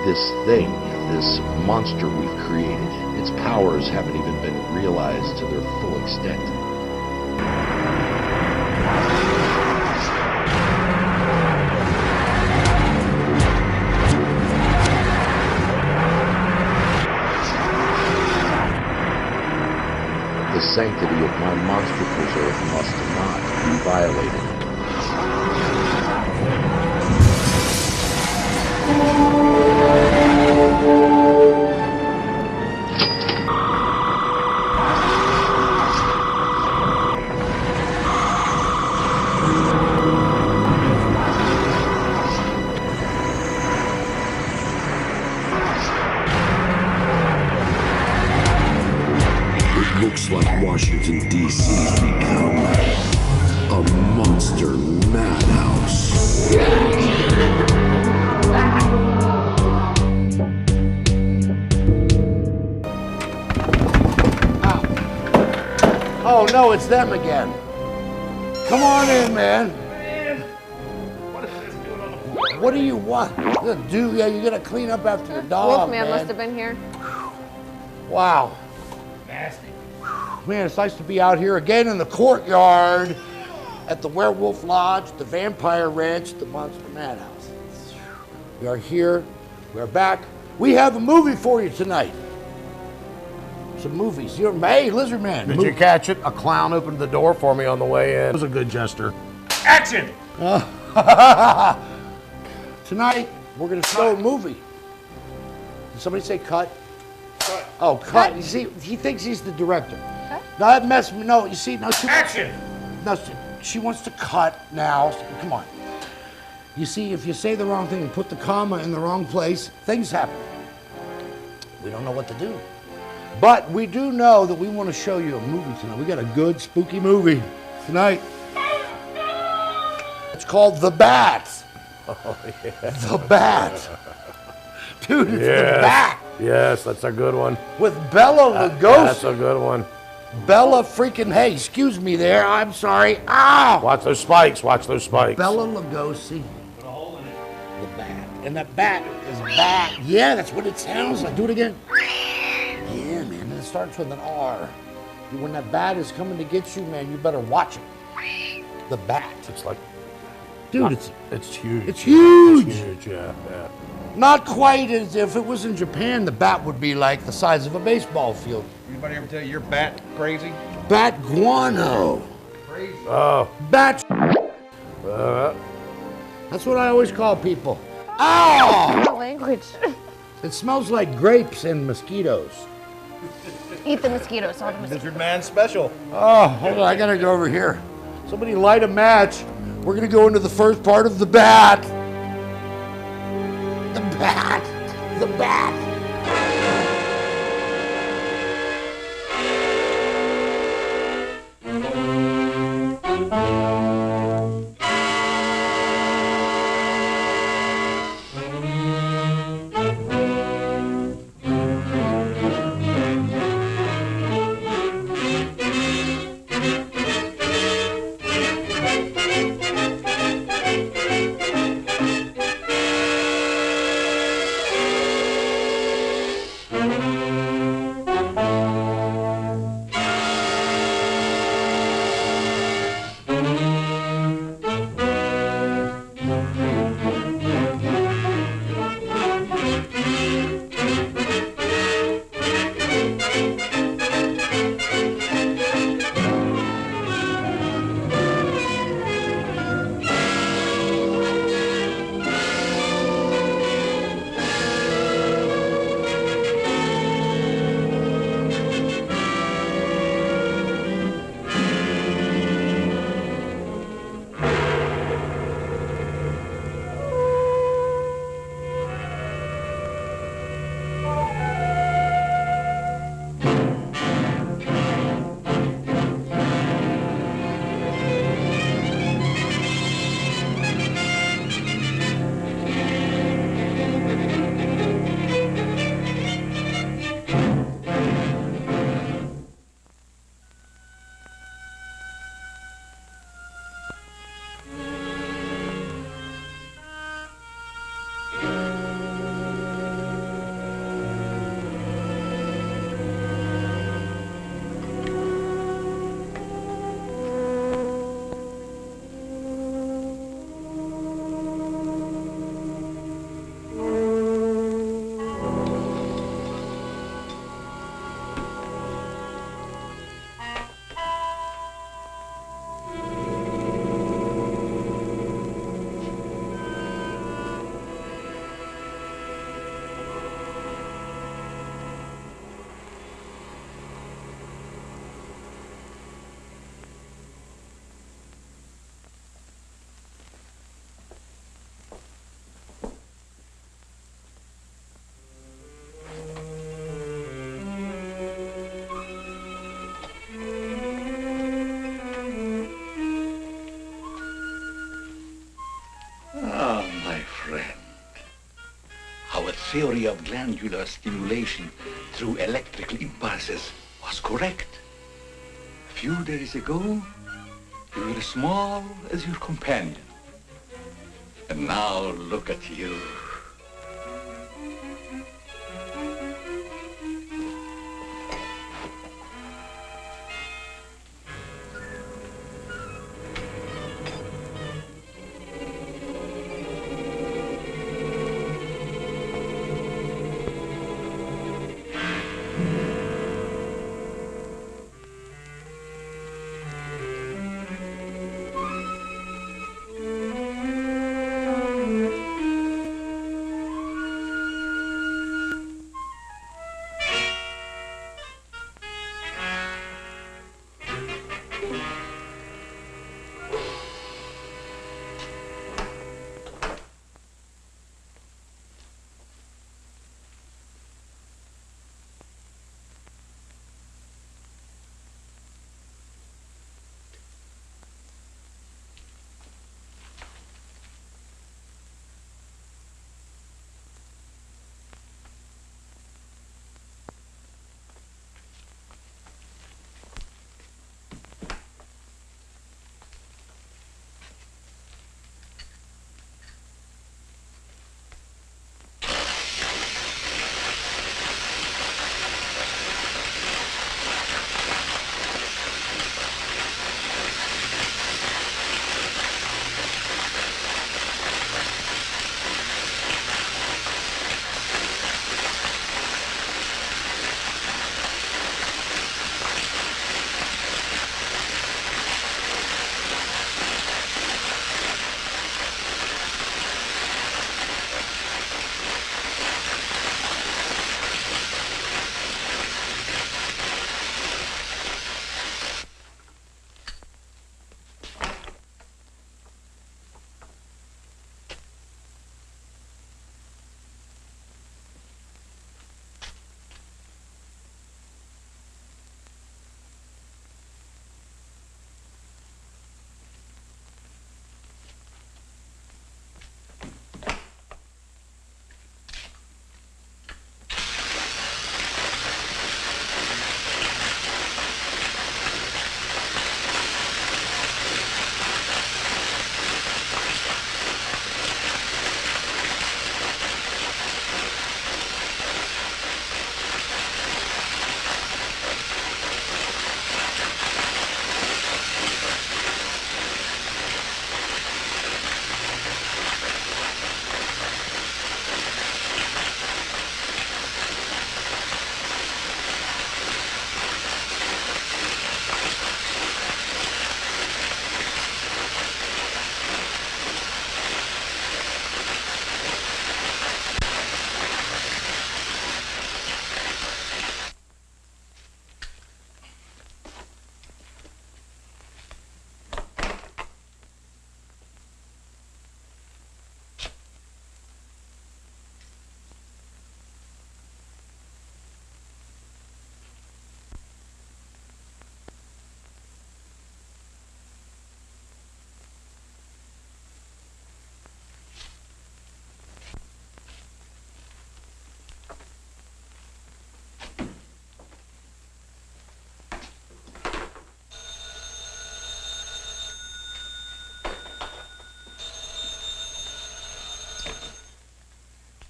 this thing, this monster we've created, its powers haven't even been realized to their full extent. The sanctity of my monster preserve must not be violated. Looks like Washington, D.C.'s become a monster madhouse. Oh no, it's them again. Come on in, man. What is this doing on the floor? What do you want? Dude, yeah, you gotta clean up after the dog, Wolfman must have been here. Wow. Nasty. Man, it's nice to be out here again in the courtyard at the Werewolf Lodge, the Vampire Ranch, the Monster Madhouse. We are here. We are back. We have a movie for you tonight. Some movies. You're May, Lizard Man. Did you catch it? A clown opened the door for me on the way in. It was a good jester. Action! Tonight, we're going to show a movie. Did somebody say cut? Cut. Oh, cut. You see, he thinks he's the director. No, that messed me. No, you see, no. Action! No, she wants to cut now. Come on. You see, if you say the wrong thing and put the comma in the wrong place, things happen. We don't know what to do. But we do know that we want to show you a movie tonight. We got a good, spooky movie tonight. It's called The Bat. Oh, yeah. The Bat. Dude, it's Yes. The Bat. Yes, that's a good one. With Bella Lugosi. That's a good one. Bella freaking, hey, excuse me there. I'm sorry. Ow! Watch those spikes. Watch those spikes. Bella Lugosi. Put a hole in it. The Bat. And the Bat is back. Yeah, that's what it sounds like. Do it again. Yeah, man. And it starts with an R. When that bat is coming to get you, man, you better watch it. The Bat. It's like, Dude, it's huge. it's huge. It's huge, yeah. Not quite as if it was in Japan, the bat would be like the size of a baseball field. Anybody ever tell you you're bat crazy? Bat guano. Crazy. Oh, Bat. That's what I always call people. Ow! What language? It smells like grapes and mosquitoes. Eat the mosquitoes, all the mosquitoes. Lizard Man special. Oh, hold on, I gotta go over here. Somebody light a match. We're gonna go into the first part of The Bat. The Bat. The Bat. our theory of glandular stimulation through electrical impulses was correct. A few days ago, you were as small as your companion. And now look at you.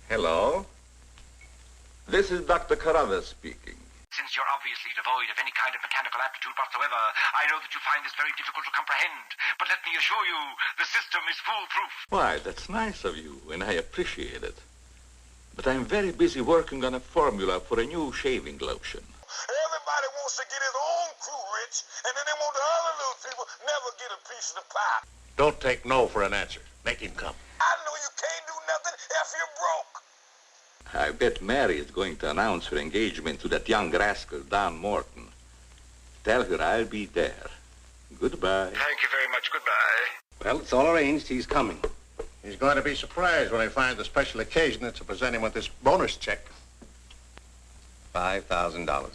Hello. This is Dr. Carruthers speaking. Since you're obviously devoid of any kind of mechanical aptitude whatsoever, I know that you find this very difficult to comprehend. But let me assure you, the system is foolproof. Why, that's nice of you, and I appreciate it. But I'm very busy working on a formula for a new shaving lotion. Everybody wants to get his own crew rich, and then they want the other little people never get a piece of the pie. Don't take no for an answer. Make him come. I know you can't do nothing if you're broke. I bet Mary is going to announce her engagement to that young rascal, Don Morton. Tell her I'll be there. Goodbye. Thank you very much. Goodbye. Well, it's all arranged. He's coming. He's going to be surprised when he finds the special occasion that's to present him with this bonus check. $5,000.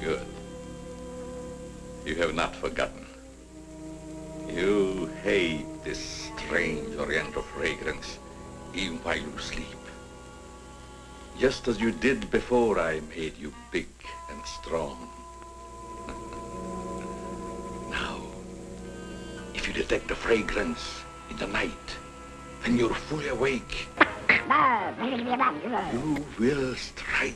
Good. You have not forgotten. You hate this strange oriental fragrance even while you sleep. Just as you did before I made you big and strong. Now, if you detect the fragrance in the night, when you're fully awake, you will strike.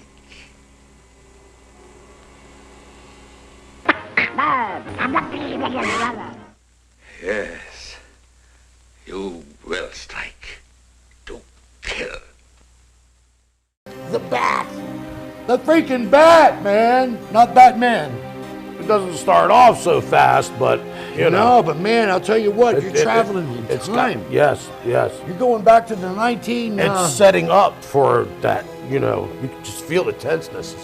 Yes, you will strike to kill. The bat. The freaking bat, man. Not Batman. It doesn't start off so fast, but you know. No, but man, I'll tell you what, you're traveling in time. Yes. You're going back to the 19... It's setting up for that, you know, you can just feel the tenseness.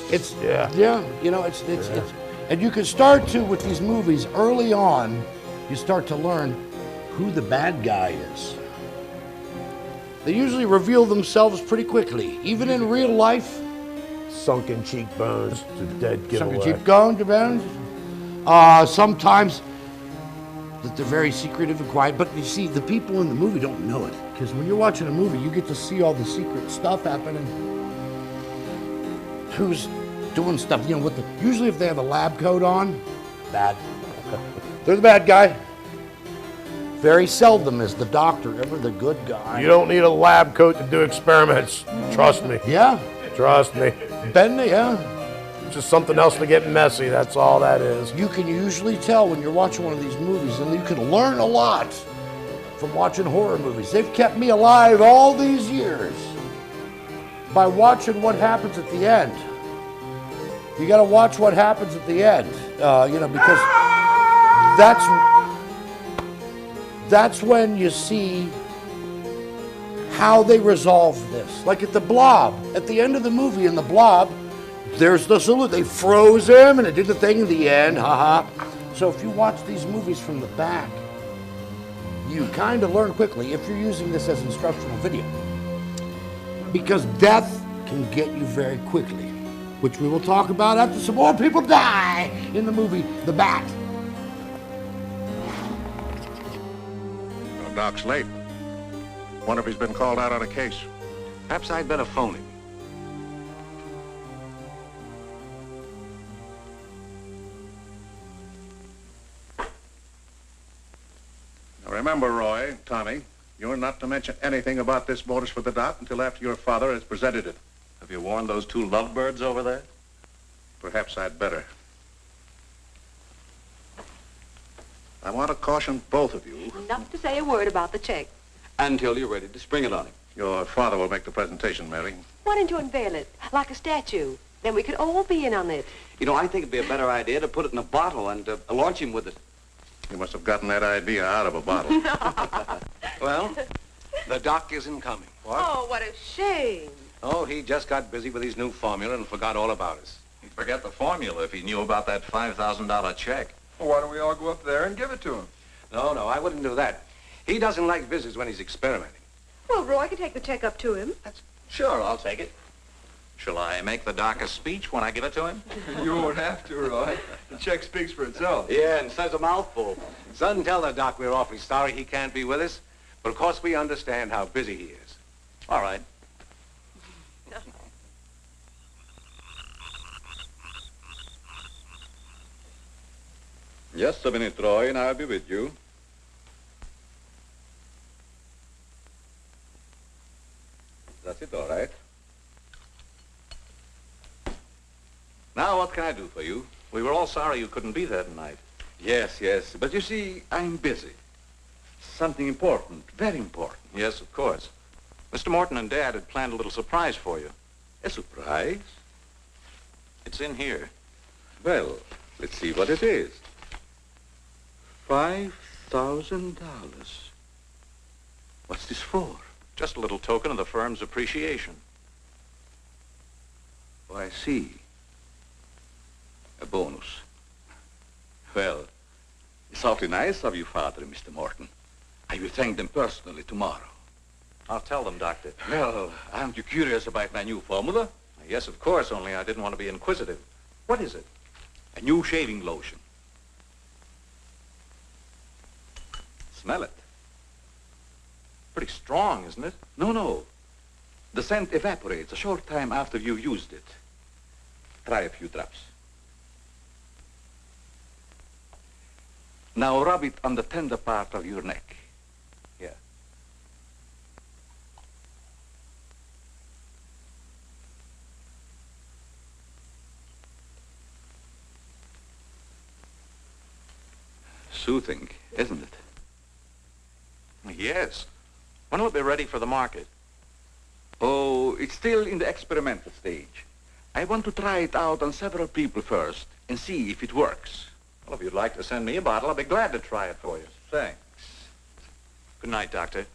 Yeah, you know, it's and you can start to, with these movies, early on, you start to learn who the bad guy is. They usually reveal themselves pretty quickly, even in real life. Sunken cheekbones, the dead giveaway. Sunken cheekbones. Sometimes that they're very secretive and quiet, but you see, the people in the movie don't know it. Because when you're watching a movie, you get to see all the secret stuff happening. Who's doing stuff, you know, usually if they have a lab coat on, bad. They're the bad guy. Very seldom is the doctor ever the good guy. You don't need a lab coat to do experiments. Trust me. Yeah. Trust me. Yeah. It's just something else to get messy. That's all that is. You can usually tell when you're watching one of these movies, and you can learn a lot from watching horror movies. They've kept me alive all these years by watching what happens at the end. You got to watch what happens at the end, you know, because that's when you see how they resolve this. Like at the Blob, at the end of the movie in the Blob, there's the salute. They froze him and it did the thing in the end, haha. So if you watch these movies from the back, you kind of learn quickly if you're using this as instructional video. Because death can get you very quickly, which we will talk about after some more people die in the movie The Bat. Well, Doc's late. Wonder if he's been called out on a case. Perhaps I'd better phone him. Now remember, Roy, Tommy, you're not to mention anything about this bonus for the Doc until after your father has presented it. Have you warned those two lovebirds over there? Perhaps I'd better. I want to caution both of you. Not to say a word about the check. Until you're ready to spring it on him. Your father will make the presentation, Mary. Why don't you unveil it, like a statue? Then we could all be in on it. You know, I think it'd be a better idea to put it in a bottle and launch him with it. You must have gotten that idea out of a bottle. Well, the Doc isn't coming. What? Oh, what a shame. Oh, he just got busy with his new formula and forgot all about us. He'd forget the formula if he knew about that $5,000 check. Well, why don't we all go up there and give it to him? No, I wouldn't do that. He doesn't like visits when he's experimenting. Well, Roy could take the check up to him. Sure, I'll take it. Shall I make the Doc a speech when I give it to him? You won't have to, Roy. The check speaks for itself. Yeah, and says a mouthful. Son, tell the Doc we're awfully sorry he can't be with us. But of course we understand how busy he is. All right. Just a minute, Roy, and I'll be with you. That's it, all right. Now, what can I do for you? We were all sorry you couldn't be there tonight. Yes, but you see, I'm busy. Something important, very important. Yes, of course. Mr. Morton and Dad had planned a little surprise for you. A surprise? It's in here. Well, let's see what it is. $5,000. What's this for? Just a little token of the firm's appreciation. Oh, I see. A bonus. Well, it's awfully nice of you, Father and Mr. Morton. I will thank them personally tomorrow. I'll tell them, Doctor. Well, aren't you curious about my new formula? Yes, of course, only I didn't want to be inquisitive. What is it? A new shaving lotion. Smell it. Pretty strong, isn't it? No. The scent evaporates a short time after you used it. Try a few drops. Now rub it on the tender part of your neck. Here. Soothing, isn't it? Yes. When will it be ready for the market? Oh, it's still in the experimental stage. I want to try it out on several people first and see if it works. Well, if you'd like to send me a bottle, I'll be glad to try it for you. Thanks. Good night, Doctor.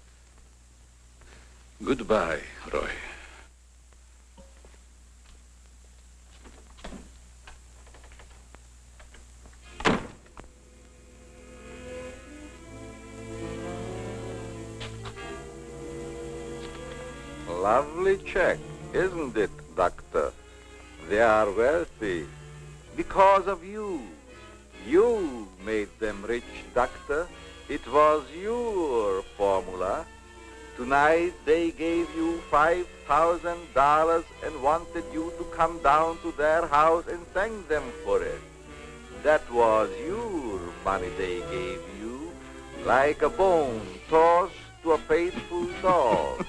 Goodbye, Roy. Lovely check, isn't it, Doctor? They are wealthy because of you. You made them rich, Doctor. It was your formula. Tonight they gave you $5,000 and wanted you to come down to their house and thank them for it. That was your money they gave you, like a bone tossed to a faithful dog.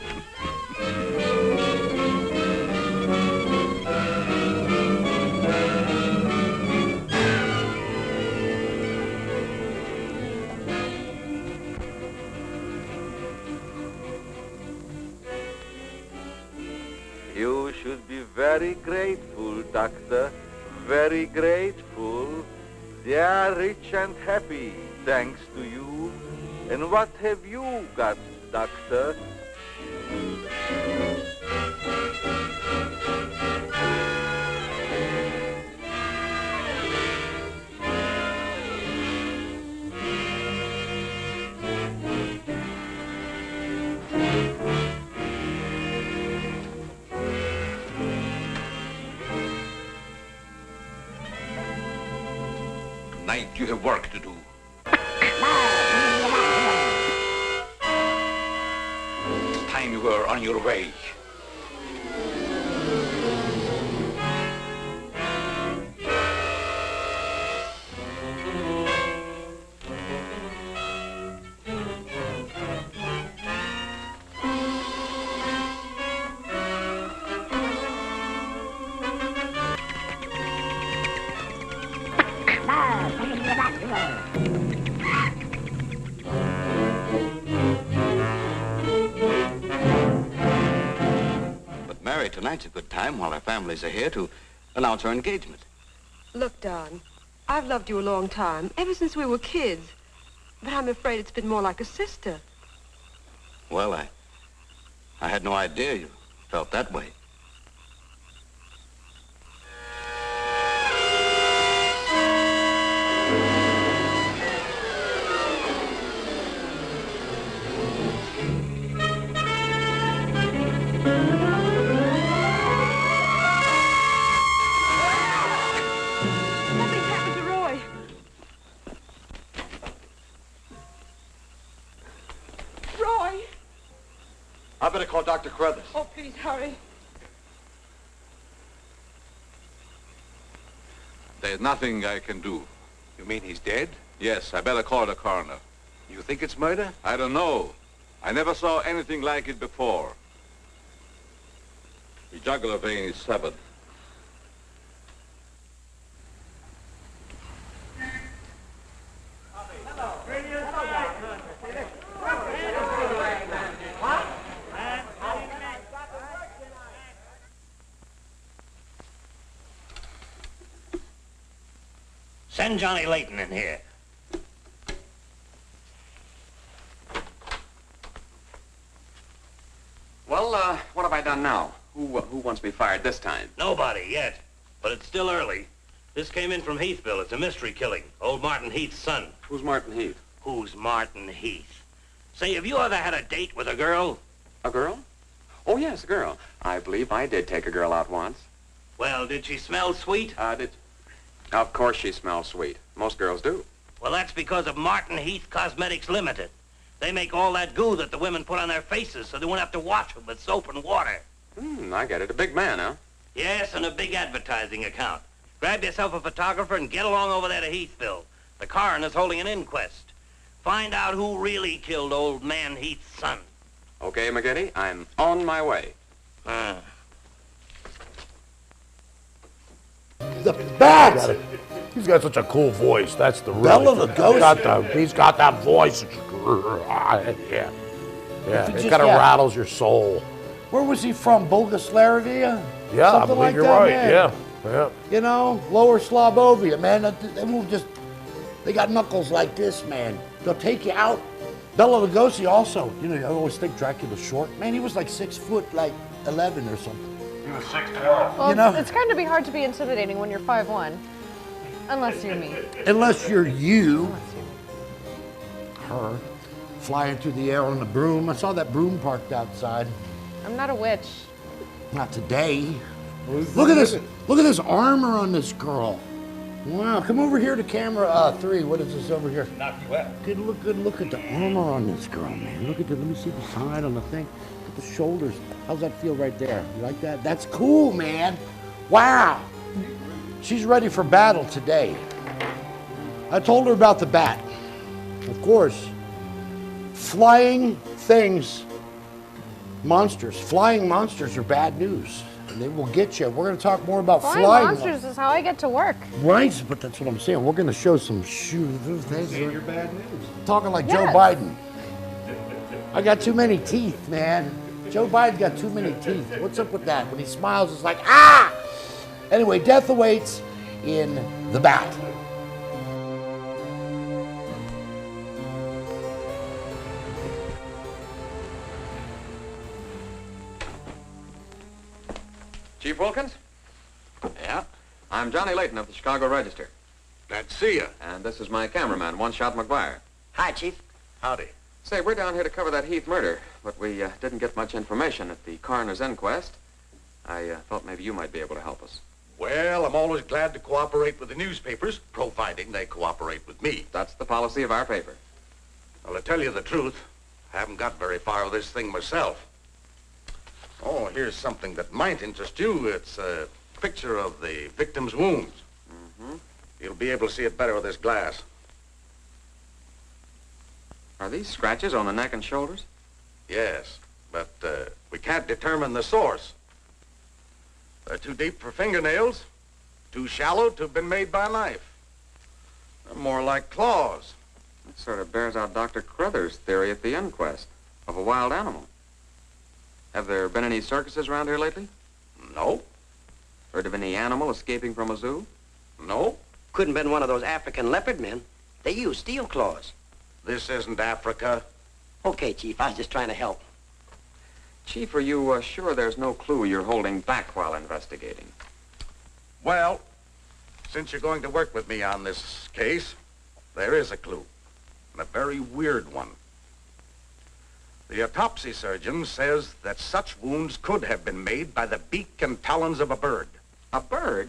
You should be very grateful, Doctor, very grateful. They are rich and happy, thanks to you. And what have you got, Doctor? Tonight you have work to do. It's time you were on your way. But Mary, tonight's a good time while our families are here to announce our engagement. Look, Don, I've loved you a long time, ever since we were kids. But I'm afraid it's been more like a sister. Well, I had no idea you felt that way. Something's happened to Roy. Roy! I better call Dr. Carruthers. Oh, please hurry. There's nothing I can do. You mean he's dead? Yes, I better call the coroner. You think it's murder? I don't know. I never saw anything like it before. The jugular vein is severed. Send Johnny Layton in here. Well, what have I done now? Who wants me fired this time? Nobody yet, but it's still early. This came in from Heathville. It's a mystery killing. Old Martin Heath's son. Who's Martin Heath? Who's Martin Heath? Say, have you ever had a date with a girl? A girl? Oh, yes, a girl. I believe I did take a girl out once. Well, did she smell sweet? Of course she smells sweet. Most girls do. Well, that's because of Martin Heath Cosmetics Limited. They make all that goo that the women put on their faces so they won't have to wash them with soap and water. I get it. A big man, huh? Yes, and a big advertising account. Grab yourself a photographer and get along over there to Heathville. The coroner's holding an inquest. Find out who really killed old man Heath's son. Okay, McGinty, I'm on my way. The bat! He's got such a cool voice. That's the Bela Lugosi. He's got that voice. Yeah. It kind of rattles your soul. Where was he from? Bulgaria? Yeah, Something I believe like you're that, right. man. Yeah. You know, Lower Slavovia, man. They move just. They got knuckles like this, man. They'll take you out. Bela Lugosi also. You know, I always think Dracula's short. Man, he was like 6 foot, like 11 or something. He was 6'12". Well, You know? it's going to be hard to be intimidating when you're 5'1", unless you're me. Unless you're you. Her. Flying through the air on a broom. I saw that broom parked outside. I'm not a witch. Not today. Look at this. Look at this armor on this girl. Wow. Come over here to camera 3. What is this over here? Knock you out. Good look at the armor on this girl, man. Look at the. Let me see the side on the thing. Look at the shoulders. How's that feel right there? You like that? That's cool, man. Wow. She's ready for battle today. I told her about the bat. Of course. Flying things. Monsters. Flying monsters are bad news. And they will get you. We're going to talk more about flying monsters is how I get to work. Right, but that's what I'm saying. We're going to show some shoes. Your bad news. Talking like Joe Biden. I got too many teeth, man. Joe Biden's got too many teeth. What's up with that? When he smiles, it's like, ah! Anyway, death awaits in the bat. Chief Wilkins? Yeah? I'm Johnny Layton of the Chicago Register. Glad to see you. And this is my cameraman, One Shot McGuire. Hi, Chief. Howdy. Say, we're down here to cover that Heath murder, but we didn't get much information at the coroner's inquest. I thought maybe you might be able to help us. Well, I'm always glad to cooperate with the newspapers, providing they cooperate with me. That's the policy of our paper. Well, to tell you the truth, I haven't got very far with this thing myself. Oh, here's something that might interest you. It's a picture of the victim's wounds. Mm-hmm. You'll be able to see it better with this glass. Are these scratches on the neck and shoulders? Yes, but we can't determine the source. They're too deep for fingernails, too shallow to have been made by a knife. They're more like claws. That sort of bears out Dr. Crothers' theory at the inquest of a wild animal. Have there been any circuses around here lately? No. Heard of any animal escaping from a zoo? No. Couldn't have been one of those African leopard men. They use steel claws. This isn't Africa. Okay, Chief, I was just trying to help. Chief, are you sure there's no clue you're holding back while investigating? Well, since you're going to work with me on this case, there is a clue, and a very weird one. The autopsy surgeon says that such wounds could have been made by the beak and talons of a bird. A bird?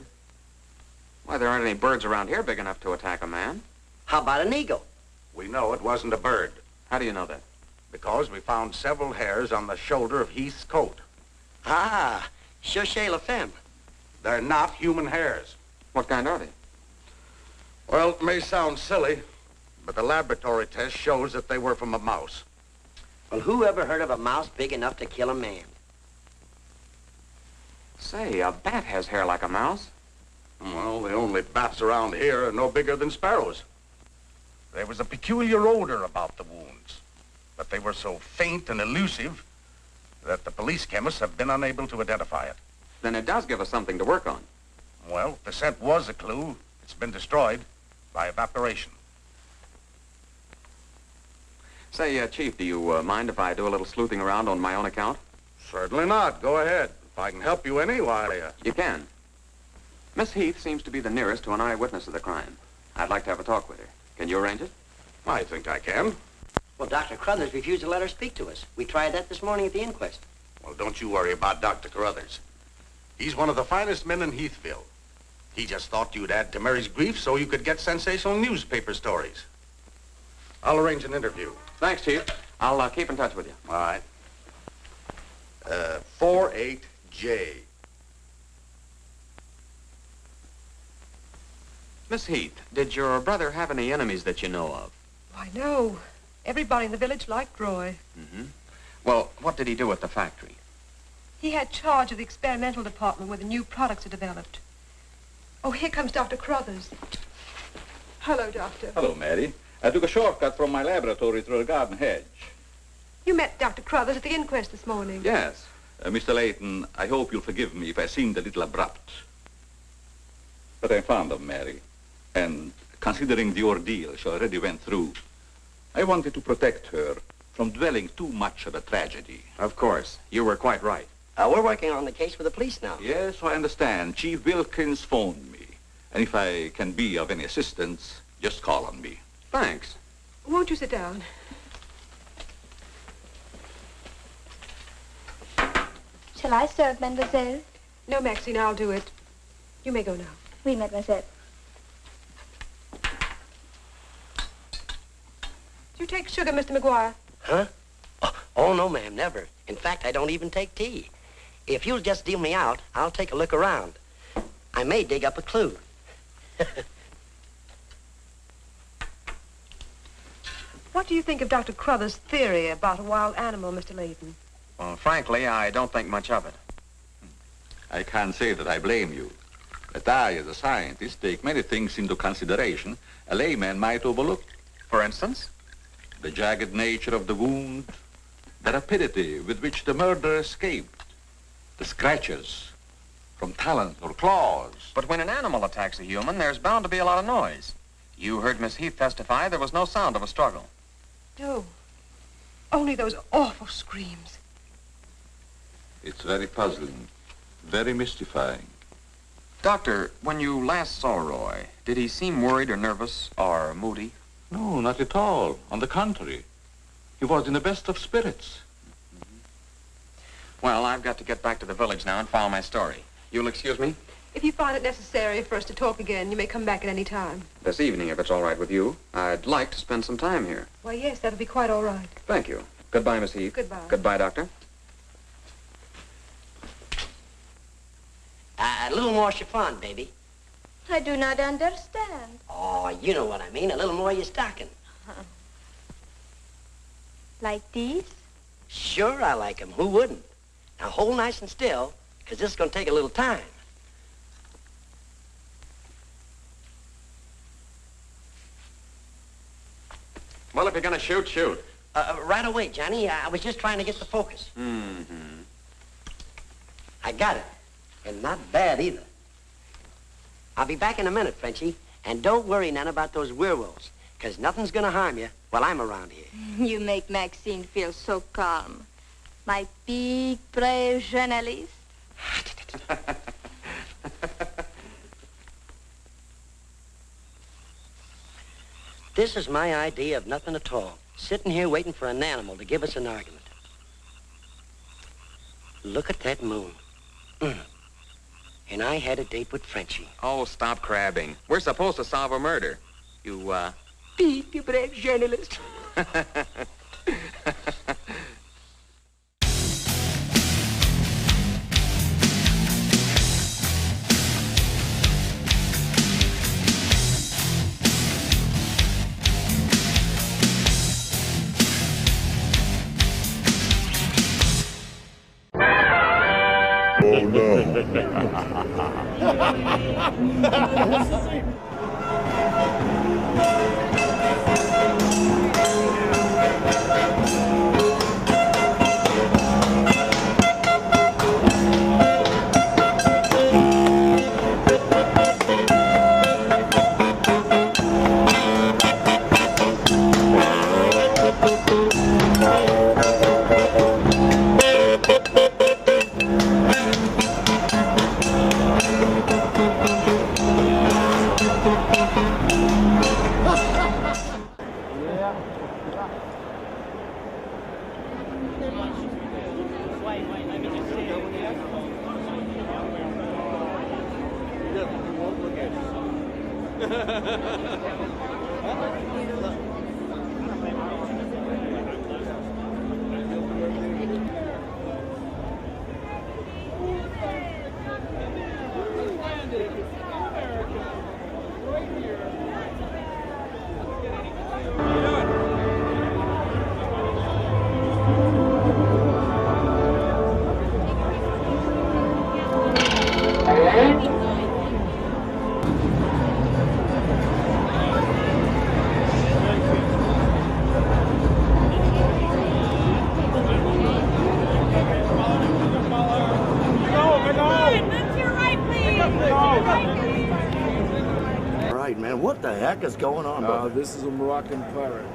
Why, there aren't any birds around here big enough to attack a man. How about an eagle? We know it wasn't a bird. How do you know that? Because we found several hairs on the shoulder of Heath's coat. Ah, Cherchez la femme. They're not human hairs. What kind are they? Well, it may sound silly, but the laboratory test shows that they were from a mouse. Well, who ever heard of a mouse big enough to kill a man? Say, a bat has hair like a mouse. Well, the only bats around here are no bigger than sparrows. There was a peculiar odor about the wounds, but they were so faint and elusive that the police chemists have been unable to identify it. Then it does give us something to work on. Well, if the scent was a clue, it's been destroyed by evaporation. Say, Chief, do you mind if I do a little sleuthing around on my own account? Certainly not. Go ahead. If I can help you any, why... You can. Miss Heath seems to be the nearest to an eyewitness of the crime. I'd like to have a talk with her. Can you arrange it? I think I can. Well, Dr. Crothers refused to let her speak to us. We tried that this morning at the inquest. Well, don't you worry about Dr. Carruthers. He's one of the finest men in Heathville. He just thought you'd add to Mary's grief so you could get sensational newspaper stories. I'll arrange an interview. Thanks, Chief. I'll keep in touch with you. All right. 48J. Miss Heath, did your brother have any enemies that you know of? Why, no. Everybody in the village liked Roy. Mm-hmm. Well, what did he do at the factory? He had charge of the experimental department where the new products are developed. Oh, here comes Dr. Crothers. Hello, Doctor. Hello, Mary. I took a shortcut from my laboratory through a garden hedge. You met Dr. Crothers at the inquest this morning. Yes. Mr. Layton, I hope you'll forgive me if I seemed a little abrupt. But I'm fond of Mary. And considering the ordeal she already went through, I wanted to protect her from dwelling too much on a tragedy. Of course. You were quite right. We're working on the case with the police now. Yes, I understand. Chief Wilkins phoned me. And if I can be of any assistance, just call on me. Thanks. Won't you sit down? Shall I serve, mademoiselle? No, Maxine, I'll do it. You may go now. Oui, mademoiselle. Do you take sugar, Mr. McGuire? Huh? Oh, no, ma'am, never. In fact, I don't even take tea. If you'll just deal me out, I'll take a look around. I may dig up a clue. What do you think of Dr. Crothers' theory about a wild animal, Mr. Layton? Well, frankly, I don't think much of it. I can't say that I blame you. But I, as a scientist, take many things into consideration a layman might overlook. For instance? The jagged nature of the wound, the rapidity with which the murderer escaped, the scratches from talons or claws. But when an animal attacks a human, there's bound to be a lot of noise. You heard Miss Heath testify there was no sound of a struggle. No. Only those awful screams. It's very puzzling, very mystifying. Doctor, when you last saw Roy, did he seem worried or nervous or moody? No, not at all. On the contrary. He was in the best of spirits. Well, I've got to get back to the village now and file my story. You'll excuse me? If you find it necessary for us to talk again, you may come back at any time. This evening, if it's all right with you. I'd like to spend some time here. Why, yes, that'll be quite all right. Thank you. Goodbye, Miss Heath. Goodbye. Goodbye, Doctor. A little more chiffon, baby. I do not understand. Oh, you know what I mean. A little more of your stocking. Like these? Sure, I like 'em. Who wouldn't? Now, hold nice and still, because this is going to take a little time. Well, if you're going to shoot, shoot. Right away, Johnny. I was just trying to get the focus. Mm-hmm. I got it. And not bad, either. I'll be back in a minute, Frenchie. And don't worry none about those werewolves, because nothing's going to harm you while I'm around here. You make Maxine feel so calm. My big, brave journalist. This is my idea of nothing at all. Sitting here waiting for an animal to give us an argument. Look at that moon. And I had a date with Frenchie. Oh, stop crabbing. We're supposed to solve a murder. You, Big, brave journalist. Oh no. Right, man, what the heck is going on, brother? This is a Moroccan pirate.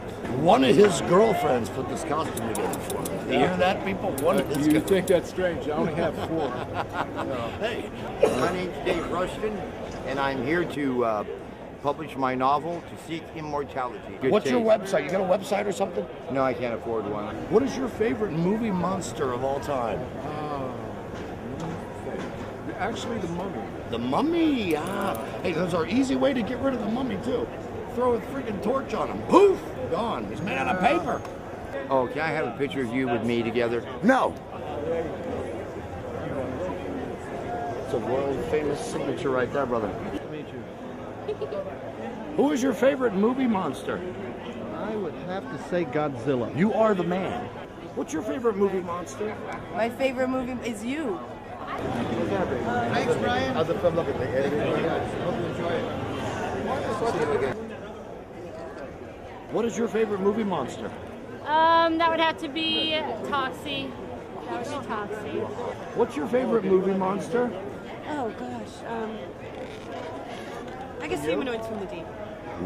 One of his girlfriends put this costume together for him. You hear that, people? One of his You think that's strange? I only have 4. Hey. My name's Dave Rushton, and I'm here to publish my novel, To Seek Immortality. Good What's your taste. website? You got a website or something? No, I can't afford one. What is your favorite movie monster of all time? Actually, the Mummy. The Mummy, ah. Hey, there's our easy way to get rid of the Mummy, too. Throw a freaking torch on him. Poof! Gone. He's made out of paper. Oh, can I have a picture of you with me together? No. It's a world famous signature right there, brother. Me too. Who is your favorite movie monster? I would have to say Godzilla. You are the man. What's your favorite movie monster? My favorite movie is you. Thanks, Brian. How's the film looking? Hope you enjoy it. What is your favorite movie monster? That would have to be Toxie. That would be Toxie. What's your favorite movie monster? Oh gosh. I guess humanoids from the deep.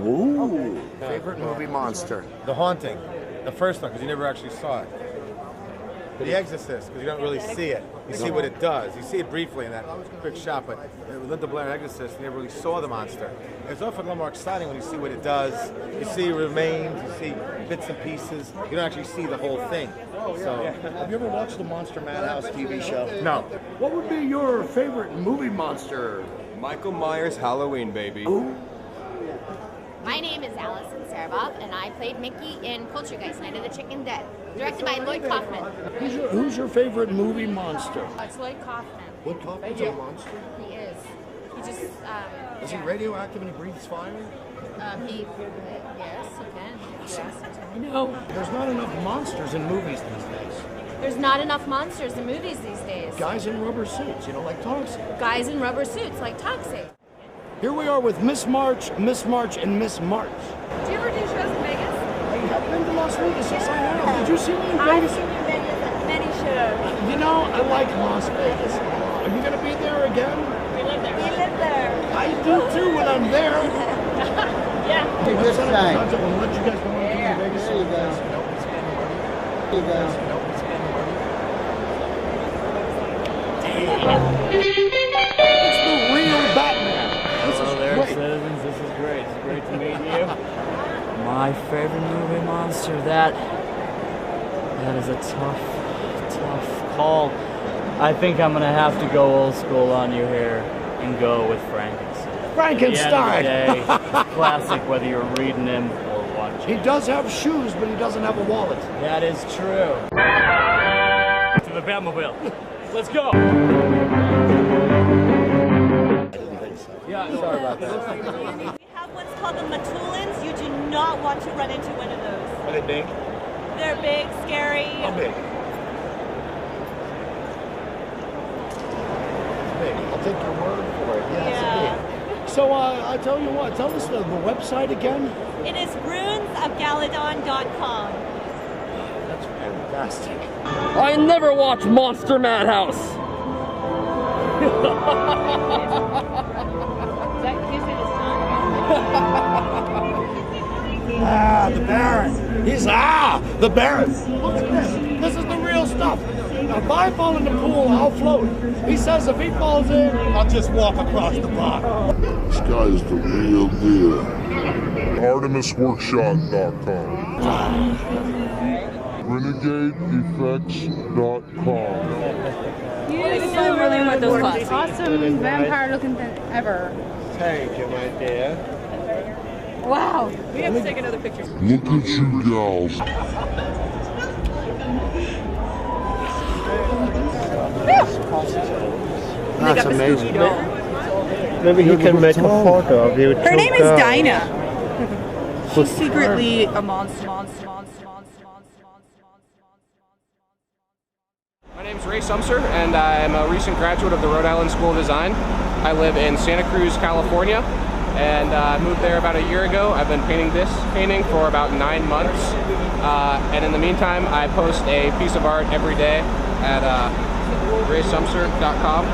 Ooh. Favorite movie monster? The Haunting. The first one, because you never actually saw it. The Exorcist, because you don't really see it. You see what it does. You see it briefly in that quick shot, but with Linda Blair Exorcist, you never really saw the monster. It's often a little more exciting when you see what it does. You see remains, you see bits and pieces. You don't actually see the whole thing. So, have you ever watched the Monster Madhouse TV show? No. What would be your favorite movie monster? Michael Myers' Halloween, baby. Ooh. My name is Allison Saraboff, and I played Mickey in Poltergeist, Night of the Chicken Dead, directed by Lloyd Kaufman. Who's your favorite movie monster? It's Lloyd Kaufman. Lloyd Kaufman's a monster? He is. He just, Is he radioactive and he breathes fire? yes, he can. Yes. No. There's not enough monsters in movies these days. There's not enough monsters in movies these days. Guys in rubber suits, like Toxie. Guys in rubber suits, like Toxie. Here we are with Miss March, and Miss March. Do you ever do shows in Vegas? I have been to Las Vegas, yes I have. Did you see me in Vegas? I've seen you in Vegas at many shows. You know, I like Las Vegas. Are you going to be there again? We live there. We live there. I do too when I'm there. Yeah. Hey, we'll set up a concept. We'll let you guys know when to Vegas. There you go. There you go. It's the real Batman. Hello there, citizens. This is great. It's great to meet you. My favorite movie monster. That is a tough call. I think I'm gonna have to go old school on you here and go with Frankenstein. Frankenstein. At the end of the day, it's classic whether you're reading him or watching. He does have shoes, but he doesn't have a wallet. That is true. To the Batmobile. Let's go. Yeah, sorry about that. We have what's called the Matulans. You do not want to run into one of those. Are they big? They're big, scary. How big? Big. I'll take your word for it. Yeah. So I tell you what, tell us the website again. It is runesofgaladon.com. That's fantastic. I never watched Monster Madhouse. The Baron. He's the Baron. Look at this. This is the real stuff. Now, if I fall in the pool, I'll float. He says if he falls in, I'll just walk across the bottom. This guy is the real deal. ArtemisWorkshop.com. RenegadeEffects.com. You still really want those clothes. Awesome vampire looking thing ever. Thank you, my dear. Wow. We have to take another picture. Look at you gals. That's amazing. Maybe he can make a photo of you. Her name is Dinah. She's secretly a monster. My name is Ray Sumser, and I'm a recent graduate of the Rhode Island School of Design. I live in Santa Cruz, California, and I moved there about a year ago. I've been painting this painting for about 9 months, and in the meantime, I post a piece of art every day at raysumser.com.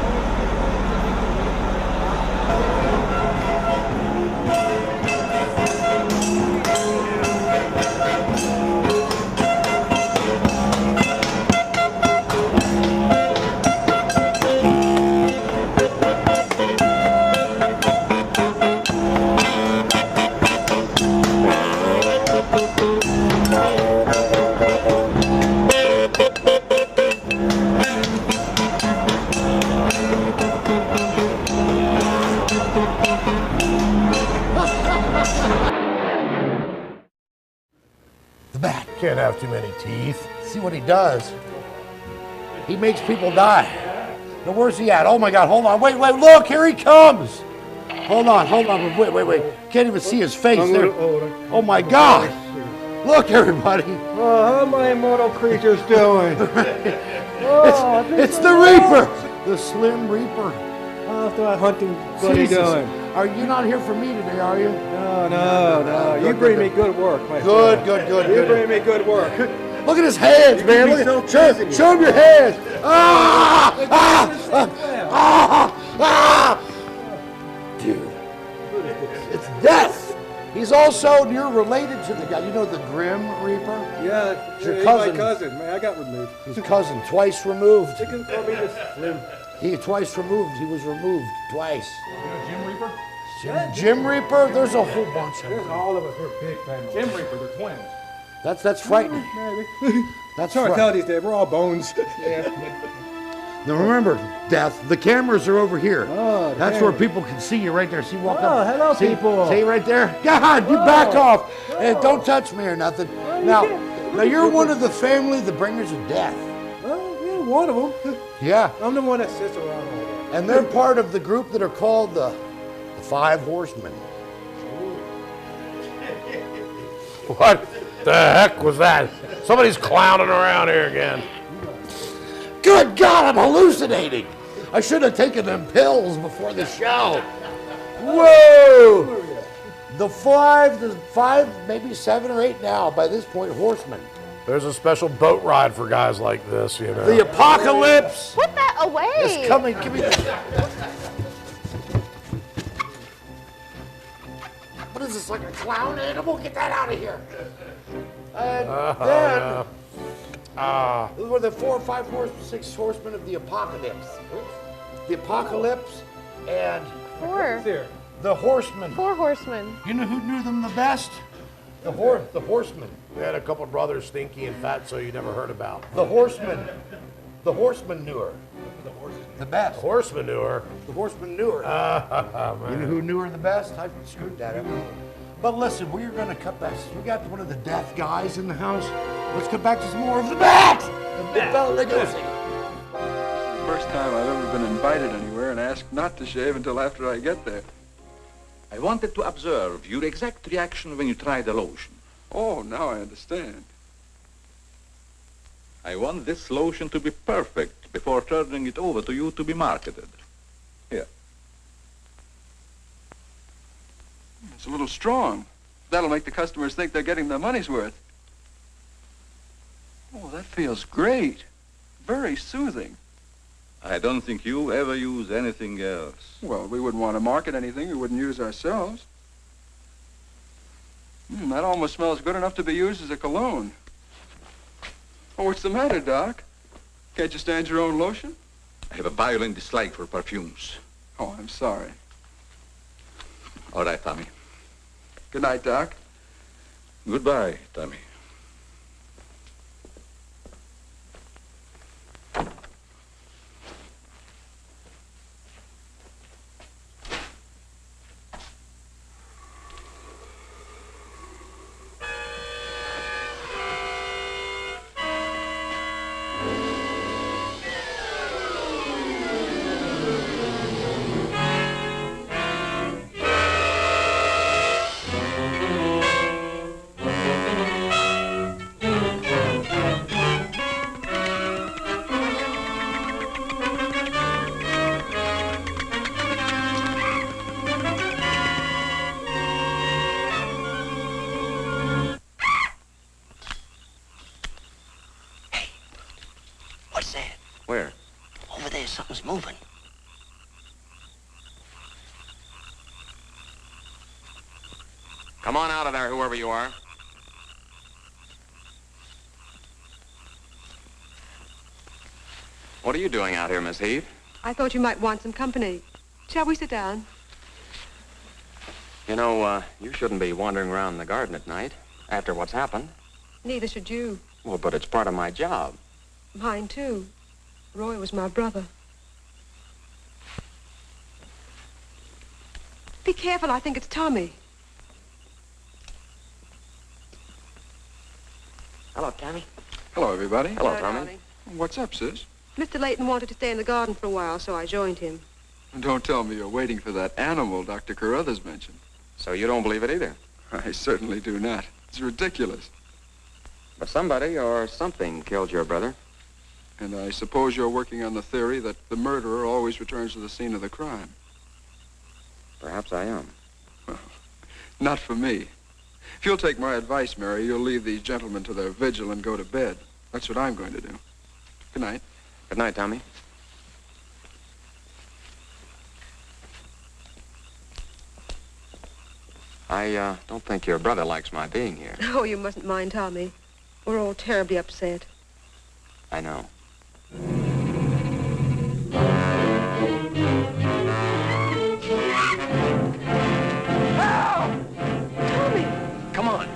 The Bat. Can't have too many teeth. See what he does? He makes people die. Now where's he at? Oh my God, hold on, wait, look, here he comes. Hold on, wait. Can't even see his face there. Oh my God. Look, everybody. Oh, how my immortal creatures doing? It's the Reaper. The Slim Reaper. How's that hunting buddy doing? Are you not here for me today, are you? No. You bring me good work, my Good. friend. You bring me good work. Look at his hands, man. Look at, show him your hands. Dude, it's death. He's also near related to the guy. You know the Grim Reaper? Yeah, It's your he's cousin. my cousin. Man, I got removed. His cousin, twice removed. They can call me the Slim. He twice removed. He was removed twice. Jim Reaper? Jim Reaper? There's a whole bunch of There's them. all of us. We're big fans. Jim Reaper, they're twins. That's frightening. Maybe. That's hard to frightening. tell these days. We're all bones. Now remember, Death, the cameras are over here. Oh, That's damn. where people can see you right there. See, walk Oh, up. hello, see, people. See right there? God, you back off. Hey, don't touch me or nothing. Now you're one of the family, the bringers of death. Oh, yeah, one of them. Yeah. I'm the one that sits around all day. And they're part of the group that are called the Five Horsemen. What the heck was that? Somebody's clowning around here again. Good God, I'm hallucinating. I should have taken them pills before the show. Whoa! The five, maybe 7 or 8 now, by this point, horsemen. There's a special boat ride for guys like this, you know. The apocalypse Put that away. is coming. Give me this. What is this, like a clown animal? Get that out of here. And then, these were the 4 or 5 or 6 horsemen of the apocalypse. The apocalypse and the horsemen. 4 horsemen. You know who knew them the best? The horsemen. We had a couple of brothers, Stinky and Fat, so you never heard about. The horsemen. The horsemen knew her. The best. Horse manure. The horsemen knew her. You know who knew her the best? I screwed that up. But listen, we're going to cut back. We got one of the death guys in the house. Let's cut back to some more of the Bat. The big Bela Lugosi. First time I've ever been invited anywhere and asked not to shave until after I get there. I wanted to observe your exact reaction when you tried the lotion. Oh, now I understand. I want this lotion to be perfect before turning it over to you to be marketed. Here. It's a little strong. That'll make the customers think they're getting their money's worth. Oh, that feels great. Very soothing. I don't think you ever use anything else. Well, we wouldn't want to market anything we wouldn't use ourselves. That almost smells good enough to be used as a cologne. Oh, what's the matter, Doc? Can't you stand your own lotion? I have a violent dislike for perfumes. Oh, I'm sorry. All right, Tommy. Good night, Doc. Goodbye, Tommy. something's moving. Come on out of there, whoever you are. What are you doing out here, Miss Heath? I thought you might want some company. Shall we sit down? You know, you shouldn't be wandering around in the garden at night after what's happened. Neither should you. Well, but it's part of my job. Mine, too. Roy was my brother. Be careful, I think it's Tommy. Hello, Tommy. Hello, everybody. Hello, Hello, Tommy. darling. What's up, sis? Mr. Layton wanted to stay in the garden for a while, so I joined him. Don't tell me you're waiting for that animal Dr. Carruthers mentioned. So you don't believe it either? I certainly do not. It's ridiculous. But somebody or something killed your brother. And I suppose you're working on the theory that the murderer always returns to the scene of the crime. Perhaps I am. Well, not for me. If you'll take my advice, Mary, you'll leave these gentlemen to their vigil and go to bed. That's what I'm going to do. Good night. Good night, Tommy. I don't think your brother likes my being here. Oh, you mustn't mind Tommy. We're all terribly upset. I know. Tommy! Come on.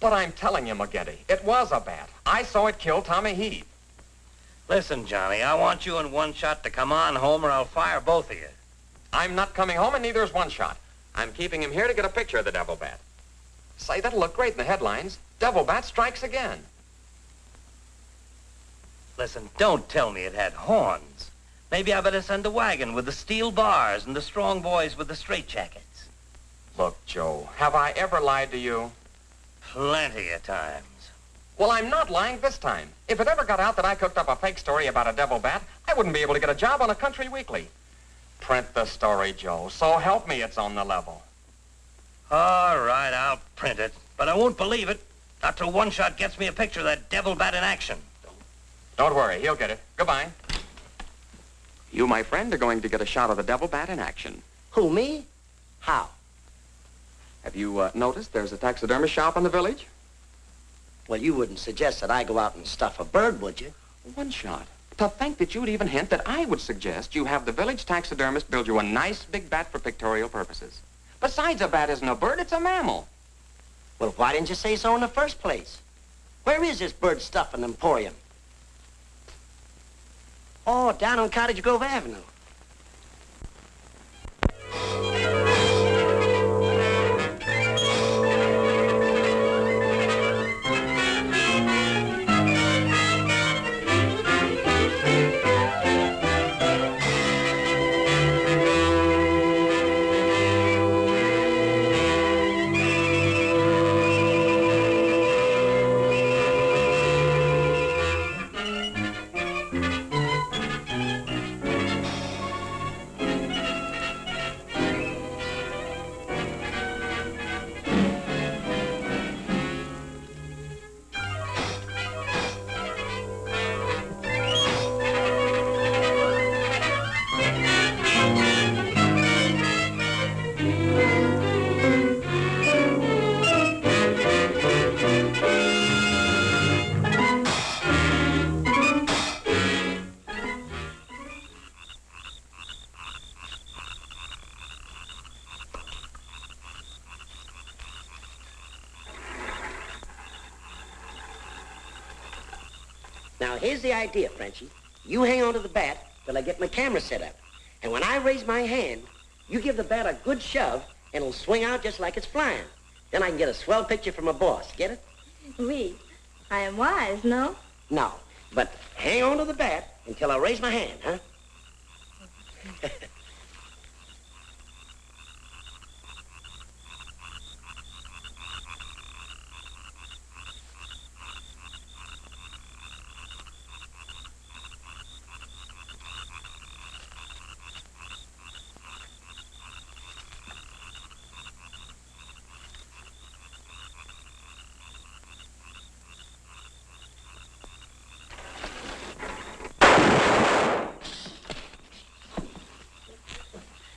But I'm telling you, McGetty, it was a bat. I saw it kill Tommy Heath. Listen, Johnny, I want you and One Shot to come on home or I'll fire both of you. I'm not coming home, and neither is One Shot. I'm keeping him here to get a picture of the devil bat. Say, that'll look great in the headlines. Devil bat strikes again. Listen, don't tell me it had horns. Maybe I better send a wagon with the steel bars and the strong boys with the straitjackets. Look, Joe, have I ever lied to you? Plenty of times. Well, I'm not lying this time. If it ever got out that I cooked up a fake story about a devil bat, I wouldn't be able to get a job on a country weekly. Print the story, Joe. So help me, it's on the level. All right, I'll print it. But I won't believe it. Not till One Shot gets me a picture of that devil bat in action. Don't worry, he'll get it. Goodbye. You, my friend, are going to get a shot of the devil bat in action. Who, me? How? Have you noticed there's a taxidermist shop in the village? Well, you wouldn't suggest that I go out and stuff a bird, would you? One Shot. To think that you'd even hint that I would suggest you have the village taxidermist build you a nice big bat for pictorial purposes. Besides, a bat isn't a bird, it's a mammal. Well, why didn't you say so in the first place? Where is this bird stuffing emporium? Oh, down on Cottage Grove Avenue. Now, here's the idea, Frenchie. You hang on to the bat till I get my camera set up. And when I raise my hand, you give the bat a good shove, and it'll swing out just like it's flying. Then I can get a swell picture from my boss. Get it? Oui. I am wise, no? No, but hang on to the bat until I raise my hand, huh?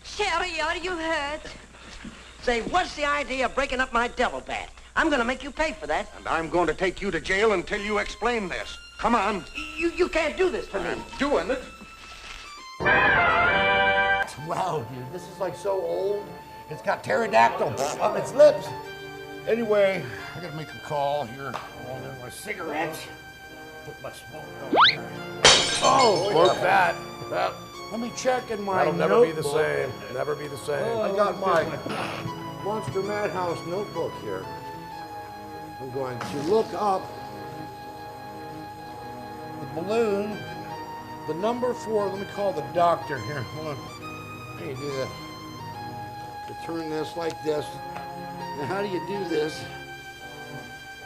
Sherry, are you hurt? Say, what's the idea of breaking up my devil bat? I'm gonna make you pay for that. And I'm going to take you to jail until you explain this. Come on. You can't do this to me. I'm doing it. Wow, dude, this is like so old. It's got pterodactyl on its lips. Anyway, I gotta make a call here. On my cigarettes. Put my smoke over here. Oh, Work that. Let me check in my That'll never notebook. be the same. Never be the same. I got my Monster Madhouse notebook here. I'm going to look up the balloon, the number 4. Let me call the doctor here. Hold on. How do you do that? You turn this like this. Now, how do you do this?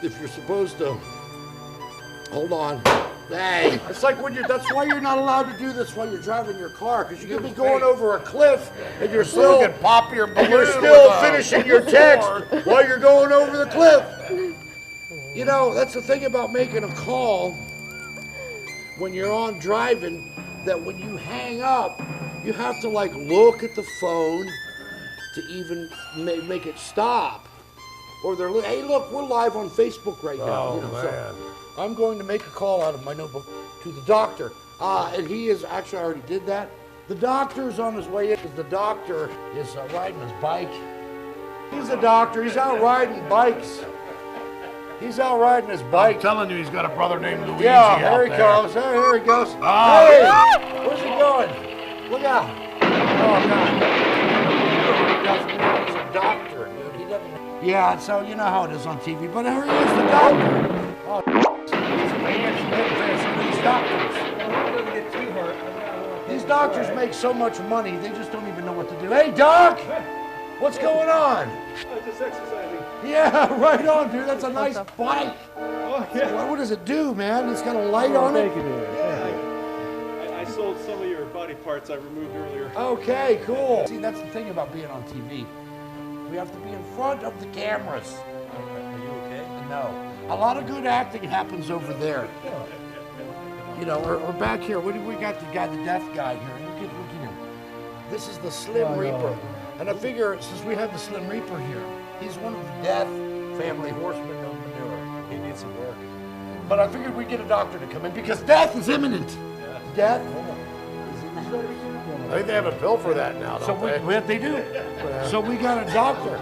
If you're supposed to, hold on. Hey, it's like when that's why you're not allowed to do this while you're driving your car, because you could be going over a cliff and you're still, You can pop your balloon you're still with a finishing your text while you're going over the cliff. You know, that's the thing about making a call when you're on driving, that when you hang up, you have to like look at the phone to even make it stop. Or they're, hey, look, we're live on Facebook right now. Oh, you know, man. So I'm going to make a call out of my notebook to the doctor. And he is, actually I already did that. The doctor's on his way in because the doctor is riding his bike. He's a doctor, he's out riding bikes. He's out riding his bike. I'm telling you, he's got a brother named Luigi Yeah, here he out there. comes, here he goes. Oh. Hey, where's he going? Look out. Oh, God. He's a doctor, dude. He doesn't. Yeah, so you know how it is on TV, but here he is, the doctor. Oh, these doctors. These doctors make so much money, they just don't even know what to do. Hey, Doc! What's going on? Just exercising. Yeah, right on, dude. That's a nice bike. Oh, yeah. What does it do, man? It's got a light on it? Thank you, dude. I sold some of your body parts I removed earlier. Okay, cool. See, that's the thing about being on TV. We have to be in front of the cameras. Are you okay? No. A lot of good acting happens over there. You know, or back here. We got the guy, the deaf guy here. Look at him. This is the Slim Reaper. And I figure, since we have the Slim Reaper here, he's one of the deaf family horsemen of manure. He needs some work. But I figured we'd get a doctor to come in because death is imminent. Yeah. Death is imminent. I think they have a pill for that now, don't they do. So we got a doctor.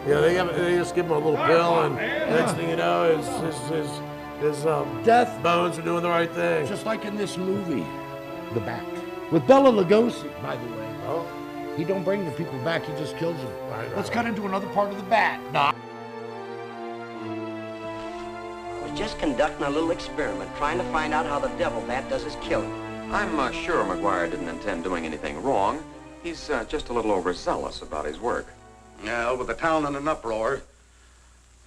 Yeah, they just give him a little pill, and next thing you know, his death bones are doing the right thing. Just like in this movie, The Bat, with Bela Lugosi, by the way. Oh. He don't bring the people back, he just kills them. Let's cut into another part of The Bat. Nah. We're just conducting a little experiment, trying to find out how the devil bat does his killing. I'm sure McGuire didn't intend doing anything wrong. He's just a little overzealous about his work. Well, with the town in an uproar,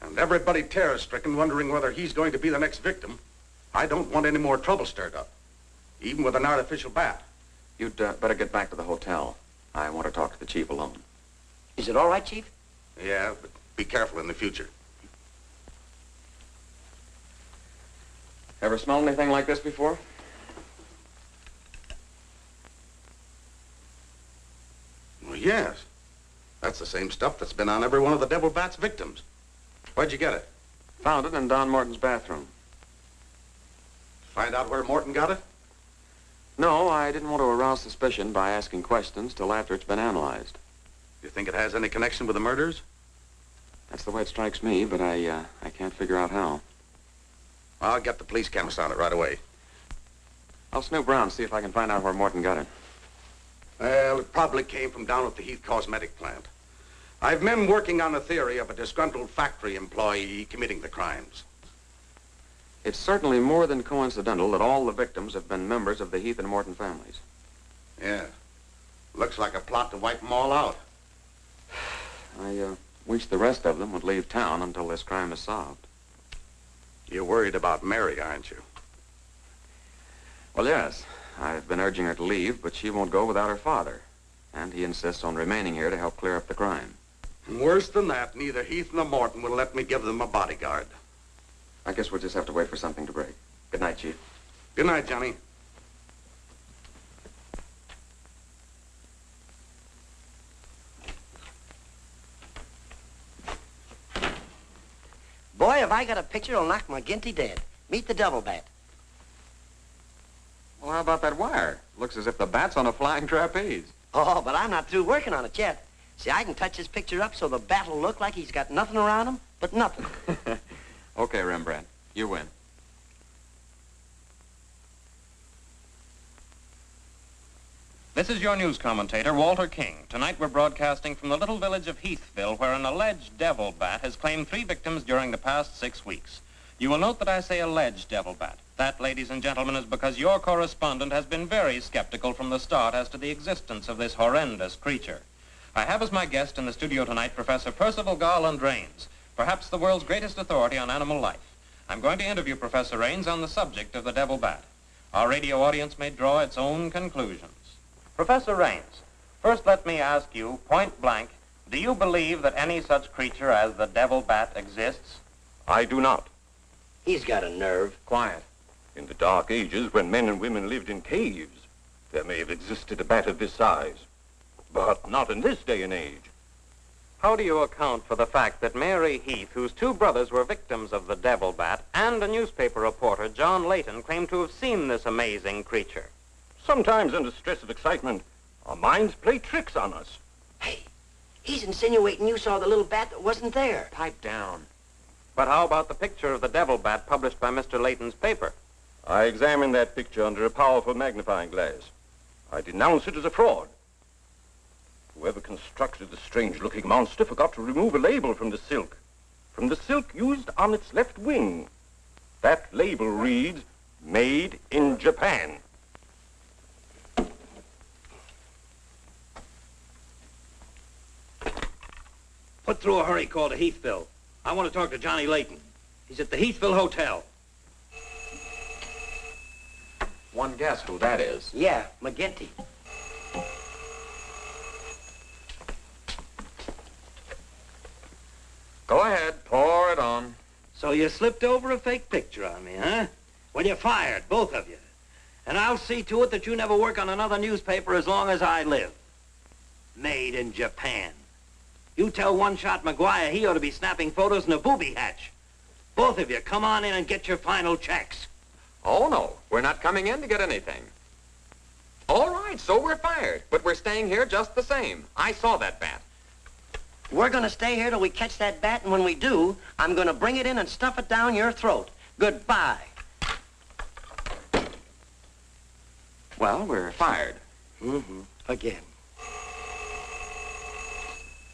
and everybody terror-stricken wondering whether he's going to be the next victim, I don't want any more trouble stirred up, even with an artificial bat. You'd better get back to the hotel. I want to talk to the chief alone. Is it all right, Chief? Yeah, but be careful in the future. Ever smelled anything like this before? Well, yes. That's the same stuff that's been on every one of the Devil Bat's victims. Where'd you get it? Found it in Don Morton's bathroom. Find out where Morton got it? No, I didn't want to arouse suspicion by asking questions till after it's been analyzed. You think it has any connection with the murders? That's the way it strikes me, but I can't figure out how. I'll get the police chemist on it right away. I'll snoop around, see if I can find out where Morton got it. Well, it probably came from down at the Heath Cosmetic plant. I've men working on a theory of a disgruntled factory employee committing the crimes. It's certainly more than coincidental that all the victims have been members of the Heath and Morton families. Yeah. Looks like a plot to wipe them all out. I wish the rest of them would leave town until this crime is solved. You're worried about Mary, aren't you? Well, yes. I've been urging her to leave, but she won't go without her father. And he insists on remaining here to help clear up the crime. And worse than that, neither Heath nor Morton will let me give them a bodyguard. I guess we'll just have to wait for something to break. Good night, Chief. Good night, Johnny. Boy, have I got a picture that'll knock McGinty dead. Meet the double bat. Well, how about that wire? Looks as if the bat's on a flying trapeze. Oh, but I'm not through working on it yet. See, I can touch this picture up so the bat will look like he's got nothing around him but nothing. Okay, Rembrandt. You win. This is your news commentator, Walter King. Tonight we're broadcasting from the little village of Heathville, where an alleged devil bat has claimed 3 victims during the past 6 weeks. You will note that I say alleged devil bat. That, ladies and gentlemen, is because your correspondent has been very skeptical from the start as to the existence of this horrendous creature. I have as my guest in the studio tonight Professor Percival Garland Rains, perhaps the world's greatest authority on animal life. I'm going to interview Professor Rains on the subject of the devil bat. Our radio audience may draw its own conclusions. Professor Rains, first let me ask you, point blank, do you believe that any such creature as the devil bat exists? I do not. He's got a nerve. Quiet. In the Dark Ages, when men and women lived in caves, there may have existed a bat of this size. But not in this day and age. How do you account for the fact that Mary Heath, whose 2 brothers were victims of the devil bat, and a newspaper reporter, John Layton, claim to have seen this amazing creature? Sometimes under stress of excitement, our minds play tricks on us. He's insinuating you saw the little bat that wasn't there. Pipe down. But how about the picture of the devil bat published by Mr. Layton's paper? I examined that picture under a powerful magnifying glass. I denounce it as a fraud. Whoever constructed the strange-looking monster forgot to remove a label from the silk used on its left wing. That label reads, "Made in Japan." Put through a hurry call to Heathville. I want to talk to Johnny Layton. He's at the Heathville Hotel. One guess who that is. Yeah, McGinty. Go ahead, pour it on. So you slipped over a fake picture on me, huh? Well, you're fired, both of you. And I'll see to it that you never work on another newspaper as long as I live. Made in Japan. You tell One-Shot McGuire he ought to be snapping photos in a booby hatch. Both of you, come on in and get your final checks. Oh, no. We're not coming in to get anything. All right, so we're fired. But we're staying here just the same. I saw that bat. We're going to stay here till we catch that bat, and when we do, I'm going to bring it in and stuff it down your throat. Goodbye. Well, we're fired. Mm-hmm. Again.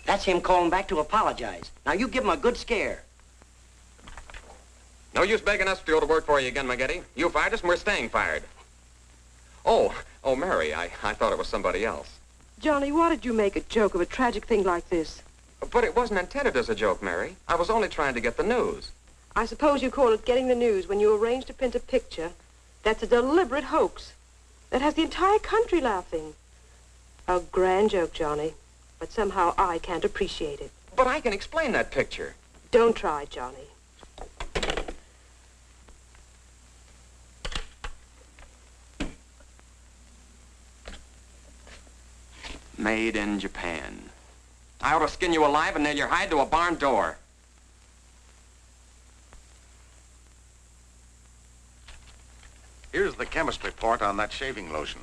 That's him calling back to apologize. Now, you give him a good scare. No use begging us to go to work for you again, McGinty. You fired us and we're staying fired. Oh, Mary, I thought it was somebody else. Johnny, why did you make a joke of a tragic thing like this? But it wasn't intended as a joke, Mary. I was only trying to get the news. I suppose you call it getting the news when you arrange to print a picture. That's a deliberate hoax. That has the entire country laughing. A grand joke, Johnny. But somehow I can't appreciate it. But I can explain that picture. Don't try, Johnny. Made in Japan. I ought to skin you alive and nail your hide to a barn door. Here's the chemist report on that shaving lotion.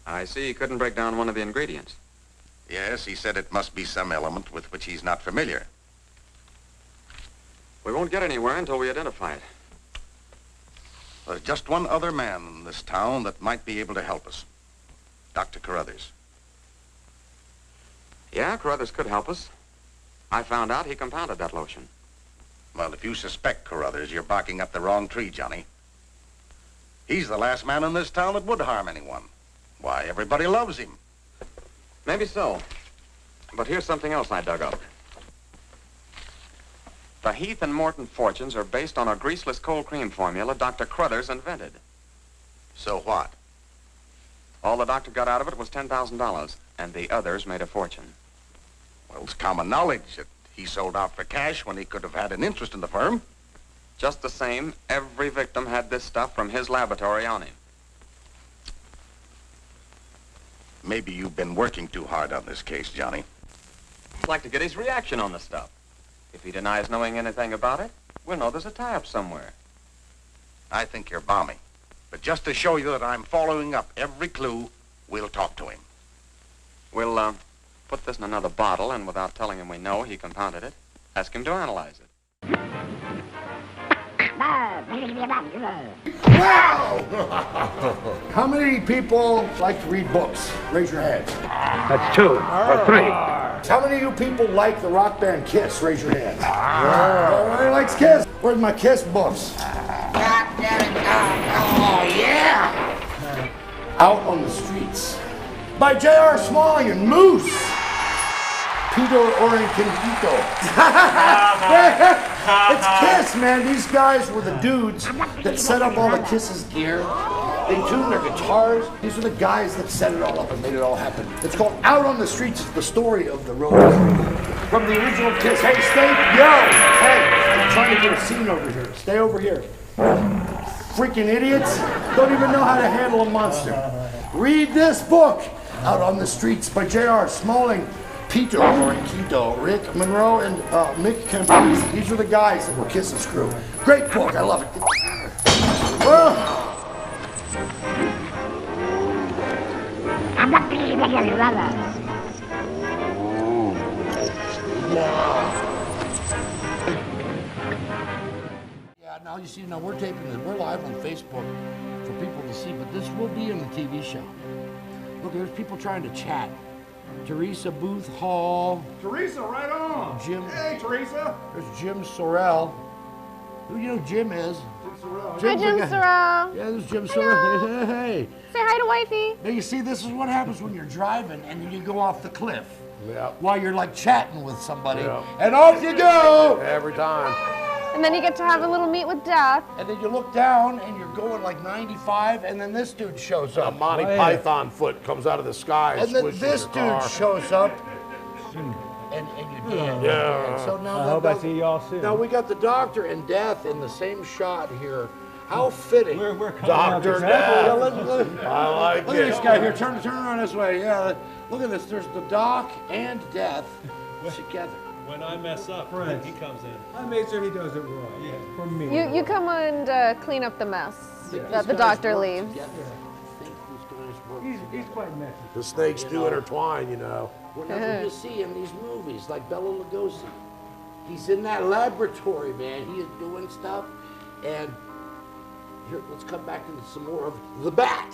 I see he couldn't break down one of the ingredients. Yes, he said it must be some element with which he's not familiar. We won't get anywhere until we identify it. There's just one other man in this town that might be able to help us. Dr. Carruthers. Yeah, Carruthers could help us. I found out he compounded that lotion. Well, if you suspect Carruthers, you're barking up the wrong tree, Johnny. He's the last man in this town that would harm anyone. Why, everybody loves him. Maybe so. But here's something else I dug up. The Heath and Morton fortunes are based on a greaseless cold cream formula Dr. Carruthers invented. So what? All the doctor got out of it was $10,000, and the others made a fortune. Well, it's common knowledge that he sold out for cash when he could have had an interest in the firm. Just the same, every victim had this stuff from his laboratory on him. Maybe you've been working too hard on this case, Johnny. I'd like to get his reaction on the stuff. If he denies knowing anything about it, we'll know there's a tie-up somewhere. I think you're balmy. But just to show you that I'm following up every clue, we'll talk to him. We'll, put this in another bottle, and without telling him we know he compounded it, ask him to analyze it. Wow! How many people like to read books? Raise your hands. That's 2 or 3. How many of you people like the rock band Kiss? Raise your hands. Everybody likes Kiss. Where's my Kiss books? Oh, yeah! Out on the Streets by J.R. Smalley and Moose. Peter Orenquito. It's Kiss, man. These guys were the dudes that set up all the Kiss's gear. They tuned their guitars. These are the guys that set it all up and made it all happen. It's called Out on the Streets. It's the story of the road from the original Kiss. Hey, stay, I'm trying to get a scene over here. Stay over here. Freaking idiots. Don't even know how to handle a monster. Read this book, Out on the Streets by J.R. Smalling, Peter Orenquito, Rick Monroe, and Mick Campese. These are the guys that were Kiss's crew. Great book. I love it. Yeah, now you see, now we're taping this. We're live on Facebook for people to see, but this will be in the TV show. Look, there's people trying to chat. Teresa Booth Hall. Teresa, right on. Jim. Hey, Teresa. There's Jim Sorrell. Who you know Jim is? Hi, Jim Sorrell. Yeah, there's Jim Sorrell. Hey. Say hi to wifey. Now you see, this is what happens when you're driving and then you go off the cliff. Yeah. While you're like chatting with somebody. Yeah. And off you go. Every time. And then you get to have a little meet with death. And then you look down and you're going like 95, and then this dude shows up. A Monty Python foot comes out of the sky and then swishes this your dude car. shows up, and you dance. Yeah. And so now I hope I see y'all soon. Now we got the Doctor and Death in the same shot here. How fitting. We're coming Dr. out Death. I like Look it. at this guy here. Turn around this way. Yeah. Look at this. There's the Doc and Death together. When I mess up, he comes in. I made sure he does it right. Yeah, for me. You come and clean up the mess that the doctor leaves. He's quite messy. The snakes do intertwine, you know. Whenever you see in these movies, like Bela Lugosi, he's in that laboratory, man. He is doing stuff. And here, let's come back into some more of the Bat.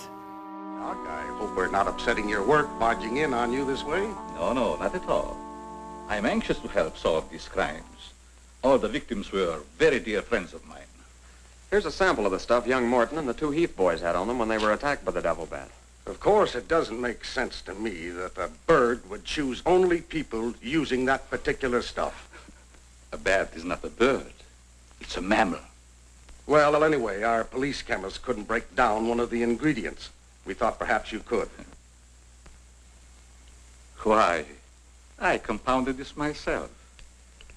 Doc, I hope we're not upsetting your work barging in on you this way. No, no, not at all. I'm anxious to help solve these crimes. All the victims were very dear friends of mine. Here's a sample of the stuff young Morton and the 2 Heath boys had on them when they were attacked by the devil bat. Of course, it doesn't make sense to me that a bird would choose only people using that particular stuff. A bat is not a bird. It's a mammal. Well, anyway, our police chemist couldn't break down one of the ingredients. We thought perhaps you could. Why, I compounded this myself.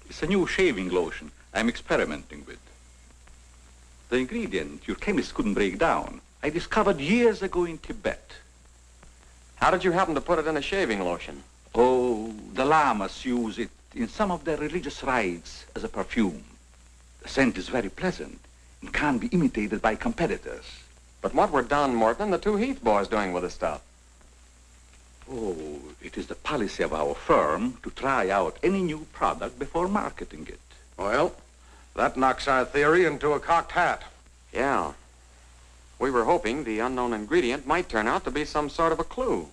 It's a new shaving lotion I'm experimenting with. The ingredient your chemist couldn't break down, I discovered years ago in Tibet. How did you happen to put it in a shaving lotion? Oh, the lamas use it in some of their religious rites as a perfume. The scent is very pleasant and can't be imitated by competitors. But what were Don Morton and the 2 Heath boys doing with the stuff? Oh, it is the policy of our firm to try out any new product before marketing it. Well, that knocks our theory into a cocked hat. Yeah. We were hoping the unknown ingredient might turn out to be some sort of a clue.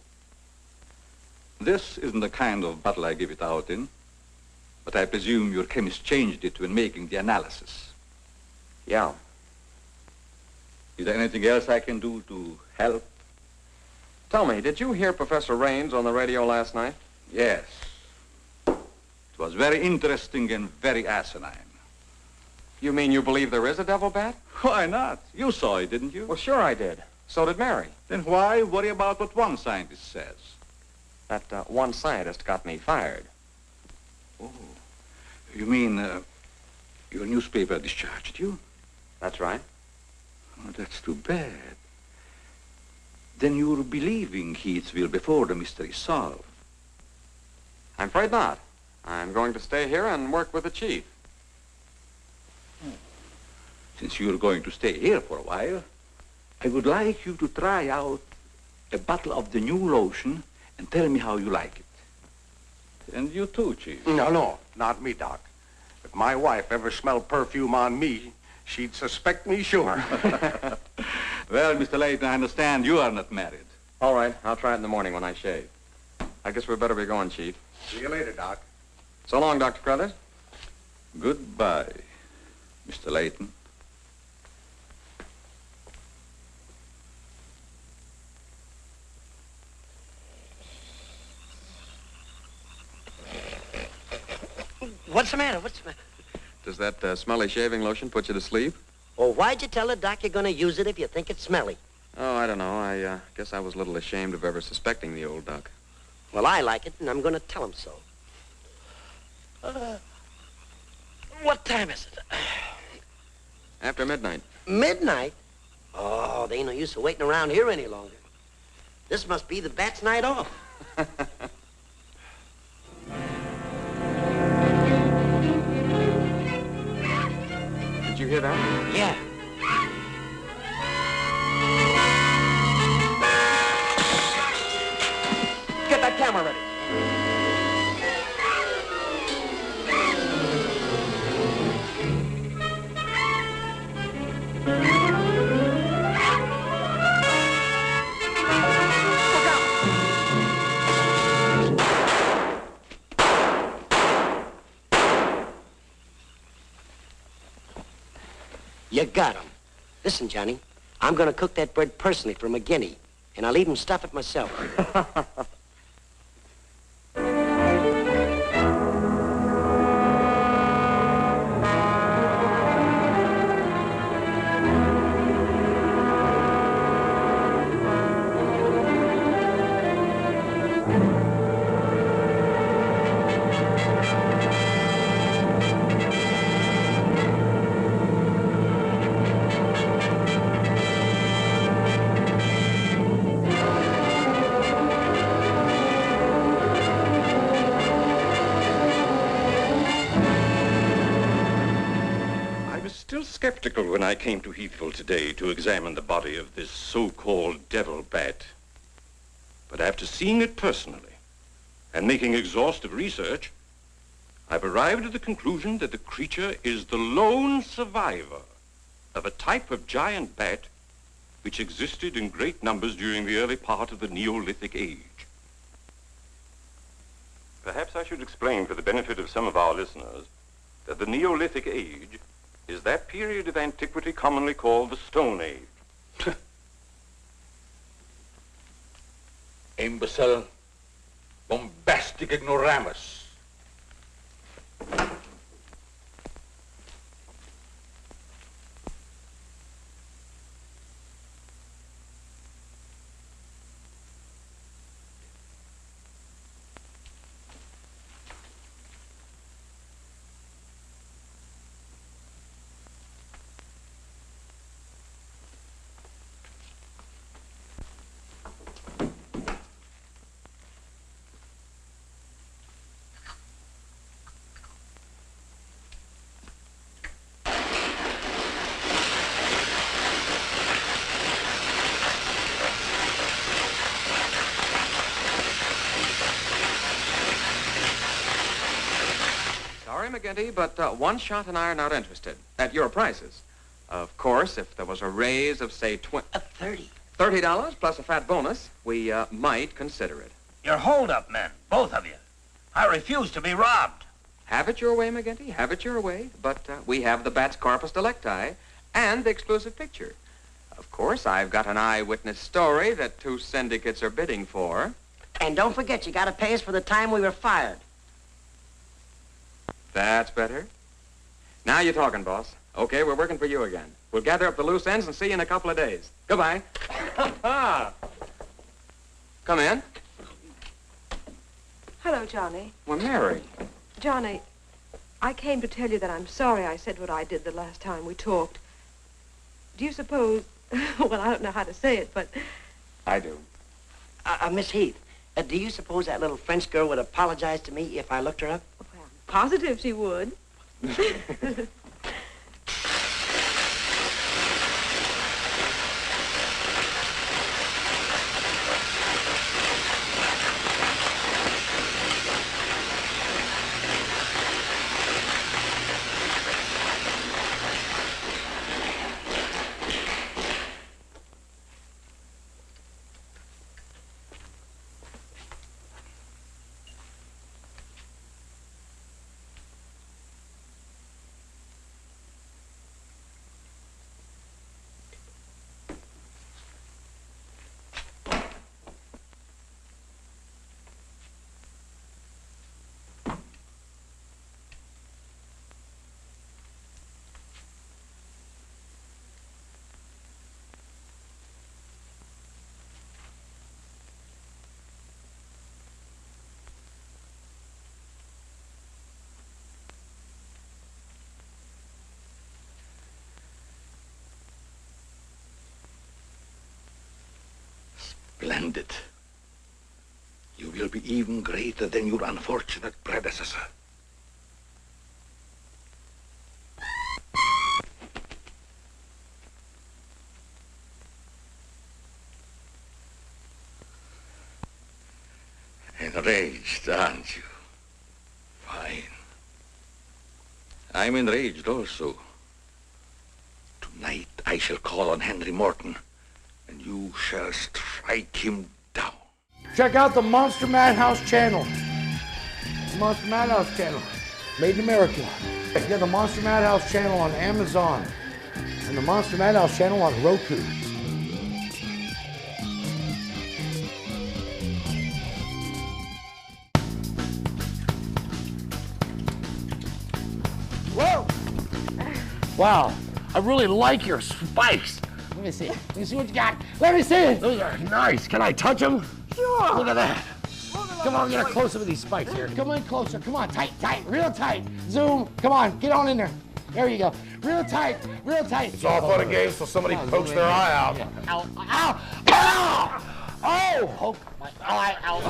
This isn't the kind of bottle I give it out in. But I presume your chemist changed it when making the analysis. Yeah. Is there anything else I can do to help? Tell me, did you hear Professor Raines on the radio last night? Yes. It was very interesting and very asinine. You mean you believe there is a devil bat? Why not? You saw it, didn't you? Well, sure I did. So did Mary. Then why worry about what one scientist says? That one scientist got me fired. Oh. You mean your newspaper discharged you? That's right. Oh, that's too bad. Then you're believing Heathville before the mystery is solved. I'm afraid not. I'm going to stay here and work with the chief. Since you're going to stay here for a while, I would like you to try out a bottle of the new lotion and tell me how you like it. And you too, Chief. No, not me, Doc. If my wife ever smelled perfume on me, she'd suspect me sure. Well, Mr. Layton, I understand you are not married. All right, I'll try it in the morning when I shave. I guess we better be going, Chief. See you later, Doc. So long, Dr. Crothers. Goodbye, Mr. Layton. What's the matter? What's the matter? Does that smelly shaving lotion put you to sleep? Oh, why'd you tell the doc you're going to use it if you think it's smelly? Oh, I don't know. I guess I was a little ashamed of ever suspecting the old duck. Well, I like it, and I'm going to tell him so. What time is it? After midnight. Midnight? Oh, there ain't no use of waiting around here any longer. This must be the bat's night off. Did you hear that? Yeah. Get that camera ready. You got him. Listen, Johnny, I'm going to cook that bird personally for McGinney, and I'll even stuff it myself. Skeptical when I came to Heathville today to examine the body of this so-called devil bat. But after seeing it personally and making exhaustive research, I've arrived at the conclusion that the creature is the lone survivor of a type of giant bat which existed in great numbers during the early part of the Neolithic age. Perhaps I should explain for the benefit of some of our listeners that the Neolithic age is that period of antiquity commonly called the Stone Age. Imbecile, bombastic ignoramus. Sorry, McGinty, but One Shot and I are not interested. At your prices. Of course, if there was a raise of, say, $30 plus a fat bonus, we might consider it. You're hold-up men, both of you. I refuse to be robbed. Have it your way, McGinty. Have it your way. But we have the bat's corpus delicti and the exclusive picture. Of course, I've got an eyewitness story that 2 syndicates are bidding for. And don't forget, you got to pay us for the time we were fired. That's better. Now you're talking, boss. Okay, we're working for you again. We'll gather up the loose ends and see you in a couple of days. Goodbye. Come in. Hello, Johnny. Well, Mary. Johnny, I came to tell you that I'm sorry I said what I did the last time we talked. Do you suppose... well, I don't know how to say it, but... I do. Miss Heath, do you suppose that little French girl would apologize to me if I looked her up? Well, positive she would. Splendid. You will be even greater than your unfortunate predecessor. Enraged, aren't you? Fine. I'm enraged also. Tonight I shall call on Henry Morton, and you shall strike him down. Check out the Monster Madhouse channel. The Monster Madhouse channel. Made in America. You got the Monster Madhouse channel on Amazon. And the Monster Madhouse channel on Roku. Whoa! Wow, I really like your spikes. Let me see. Let me see what you got. Let me see it. Those are nice. Can I touch them? Sure. Look at that. Come on, get a close-up of these spikes here. Come in closer. Come on, tight, tight, real tight. Zoom. Come on, get on in there. There you go. Real tight, real tight. It's all fun and games till somebody pokes their eye out. Yeah. Ow, ow, ow! Oh! Poke my eye out.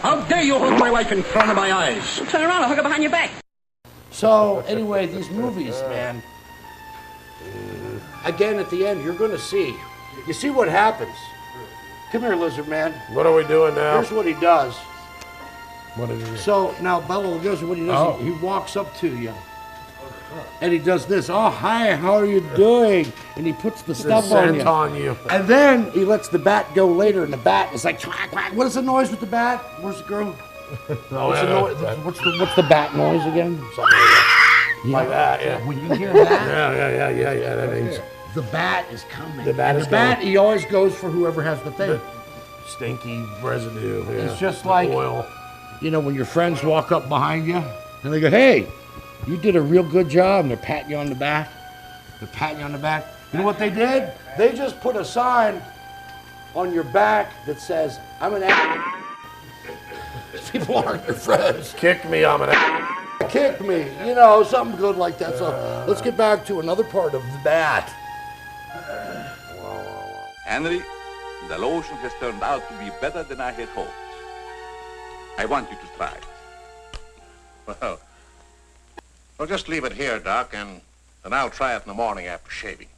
How dare you hold my wife in front of my eyes? Turn around, I'll hook her behind your back. So, anyway, these movies, man. Again, at the end, you're going to see. You see what happens. Come here, lizard man. What are we doing now? Here's what he does. What is it? So, now, Bela Lugosi, what he does, he walks up to you. And he does this. Oh, hi, how are you doing? And he puts the stuff on you. And then he lets the bat go later, and the bat is like, quack, quack. What is the noise with the bat? Where's the girl? What's the bat noise again? Something like that. Yeah. Like that, yeah. When you hear that, yeah. That means the bat is coming. The bat and is the bat, coming. he always goes for whoever has the thing. Stinky residue. Yeah. It's just like, oil. You know, when your friends walk up behind you and they go, hey, you did a real good job, and they're patting you on the back. They're patting you on the back. You know what they did? They just put a sign on your back that says, I'm an people aren't your friends. Kick me, I'm an Kick me, you know, something good like that. So let's get back to another part of the bat. Henry, the lotion has turned out to be better than I had hoped. I want you to try it. Well, just leave it here, Doc, and I'll try it in the morning after shaving.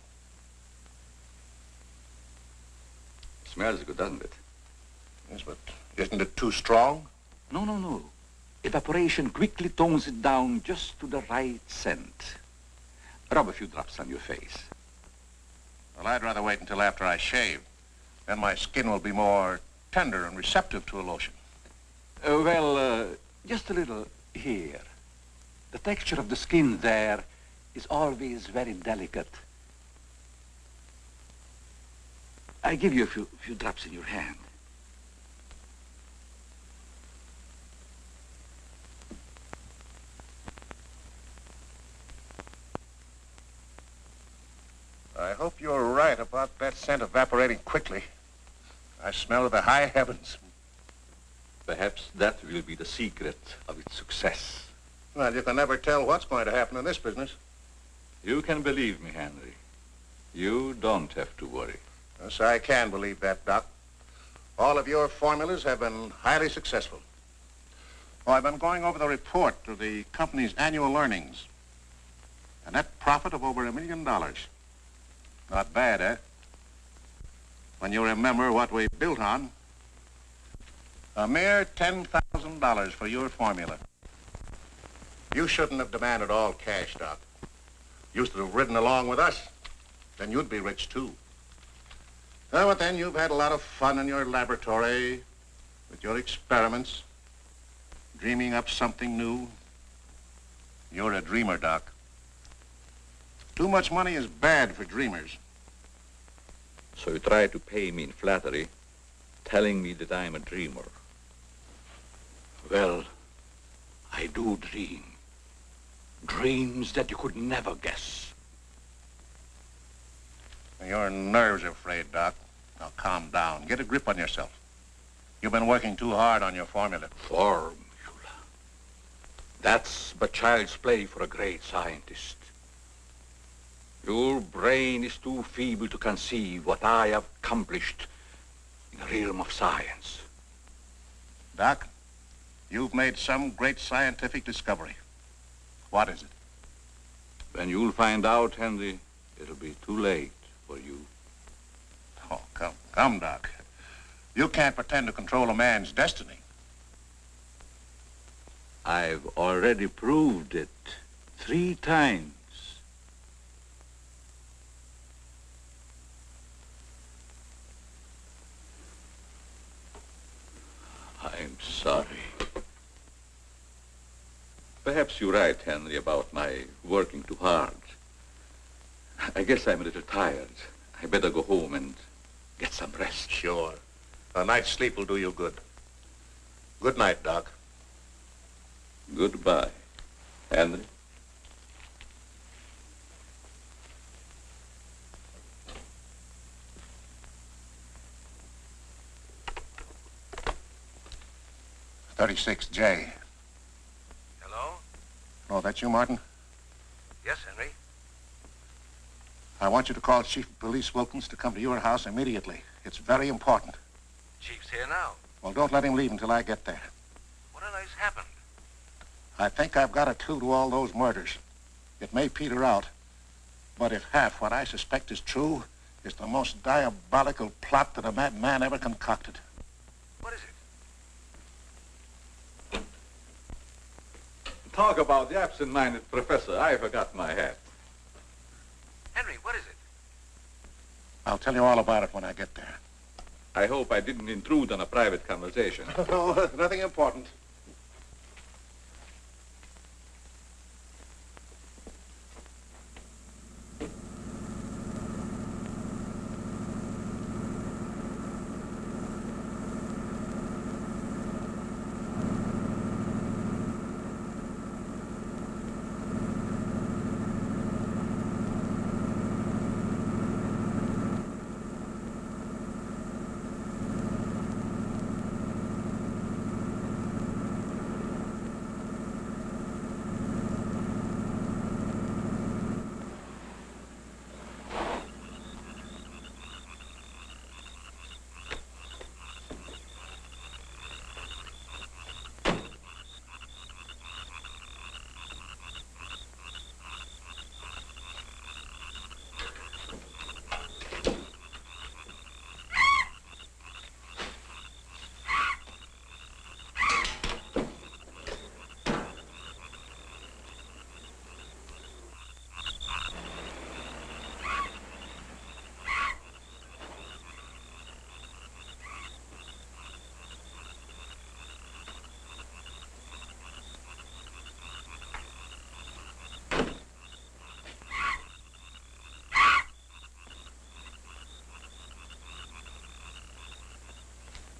Smells good, doesn't it? Yes, but isn't it too strong? No, no, no. Evaporation quickly tones it down just to the right scent. Rub a few drops on your face. Well, I'd rather wait until after I shave. Then my skin will be more tender and receptive to a lotion. Just a little here. The texture of the skin there is always very delicate. I give you a few drops in your hand. I hope you're right about that scent evaporating quickly. I smell the high heavens. Perhaps that will be the secret of its success. Well, you can never tell what's going to happen in this business. You can believe me, Henry. You don't have to worry. Yes, I can believe that, Doc. All of your formulas have been highly successful. Oh, I've been going over the report of the company's annual earnings. A net profit of over $1 million. Not bad, eh? When you remember what we built on. A mere $10,000 for your formula. You shouldn't have demanded all cash, Doc. You should have ridden along with us. Then you'd be rich, too. But then you've had a lot of fun in your laboratory with your experiments, dreaming up something new. You're a dreamer, Doc. Too much money is bad for dreamers. So you try to pay me in flattery, telling me that I'm a dreamer. Well, I do dream. Dreams that you could never guess. Your nerves are frayed, Doc. Now calm down. Get a grip on yourself. You've been working too hard on your formula. Formula. That's but child's play for a great scientist. Your brain is too feeble to conceive what I have accomplished in the realm of science. Doc, you've made some great scientific discovery. What is it? When you'll find out, Henry, it'll be too late for you. Oh, come, Doc. You can't pretend to control a man's destiny. I've already proved it 3 times. I'm sorry. Perhaps you're right, Henry, about my working too hard. I guess I'm a little tired. I better go home and get some rest. Sure. A night's sleep will do you good. Good night, Doc. Goodbye, Henry. $36J. Hello? Oh, that's you, Martin? Yes, Henry. I want you to call Chief of Police Wilkins to come to your house immediately. It's very important. Chief's here now. Well, don't let him leave until I get there. What on earth's happened? I think I've got a clue to all those murders. It may peter out, but if half what I suspect is true, it's the most diabolical plot that a madman ever concocted. What is it? Talk about the absent-minded professor. I forgot my hat. Henry, what is it? I'll tell you all about it when I get there. I hope I didn't intrude on a private conversation. No, nothing important.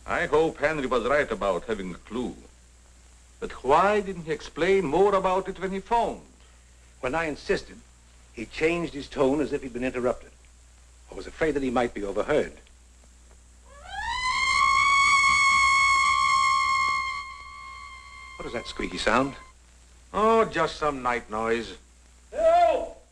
I hope Henry was right about having a clue. But why didn't he explain more about it when he phoned? When I insisted, he changed his tone as if he'd been interrupted. I was afraid that he might be overheard. What is that squeaky sound? Oh, just some night noise. Help!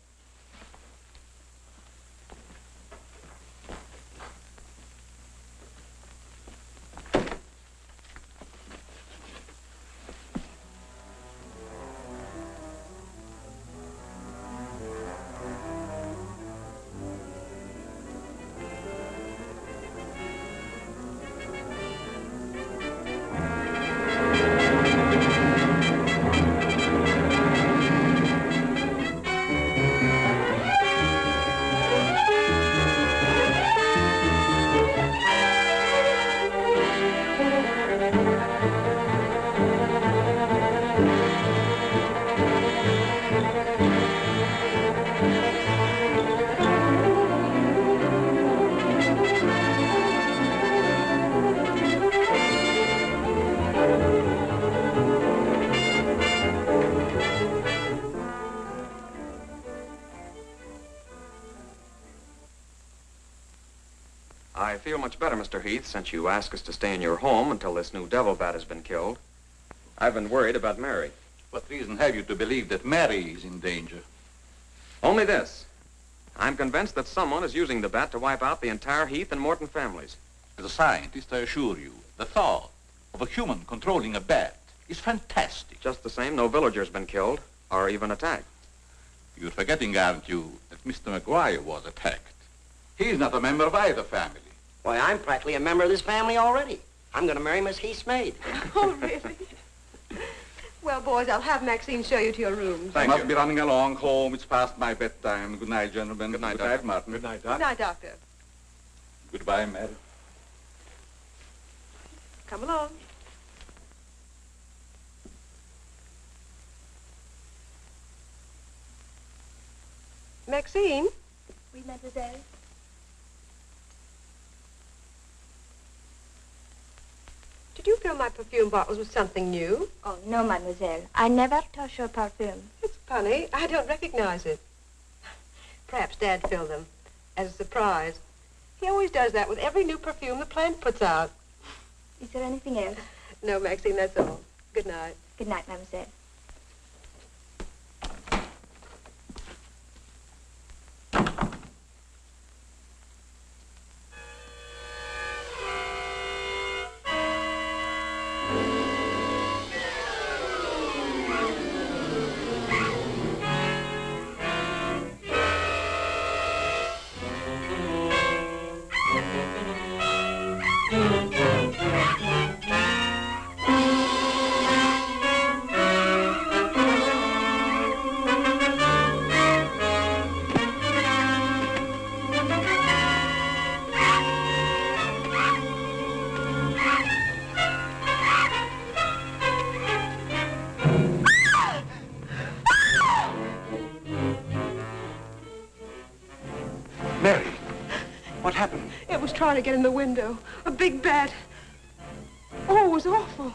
I feel much better, Mr. Heath, since you asked us to stay in your home until this new devil bat has been killed. I've been worried about Mary. What reason have you to believe that Mary is in danger? Only this. I'm convinced that someone is using the bat to wipe out the entire Heath and Morton families. As a scientist, I assure you, the thought of a human controlling a bat is fantastic. Just the same, no villager's been killed or even attacked. You're forgetting, aren't you, that Mr. McGuire was attacked. He's not a member of either family. Why, I'm practically a member of this family already. I'm going to marry Miss Heath's maid. Oh, really? Well, boys, I'll have Maxine show you to your rooms. I must be running along home. It's past my bedtime. Good night, gentlemen. Good night, Good night, Martin. Good night, Good Doc. night, Doctor. Goodbye, Mary. Come along. Maxine? Oui, mademoiselle. Did you fill my perfume bottles with something new? Oh, no, mademoiselle. I never touch your perfume. It's funny. I don't recognize it. Perhaps Dad filled them as a surprise. He always does that with every new perfume the plant puts out. Is there anything else? No, Maxine, that's all. Good night. Good night, mademoiselle. Mary, what happened? It was trying to get in the window. A big bat. Oh, it was awful.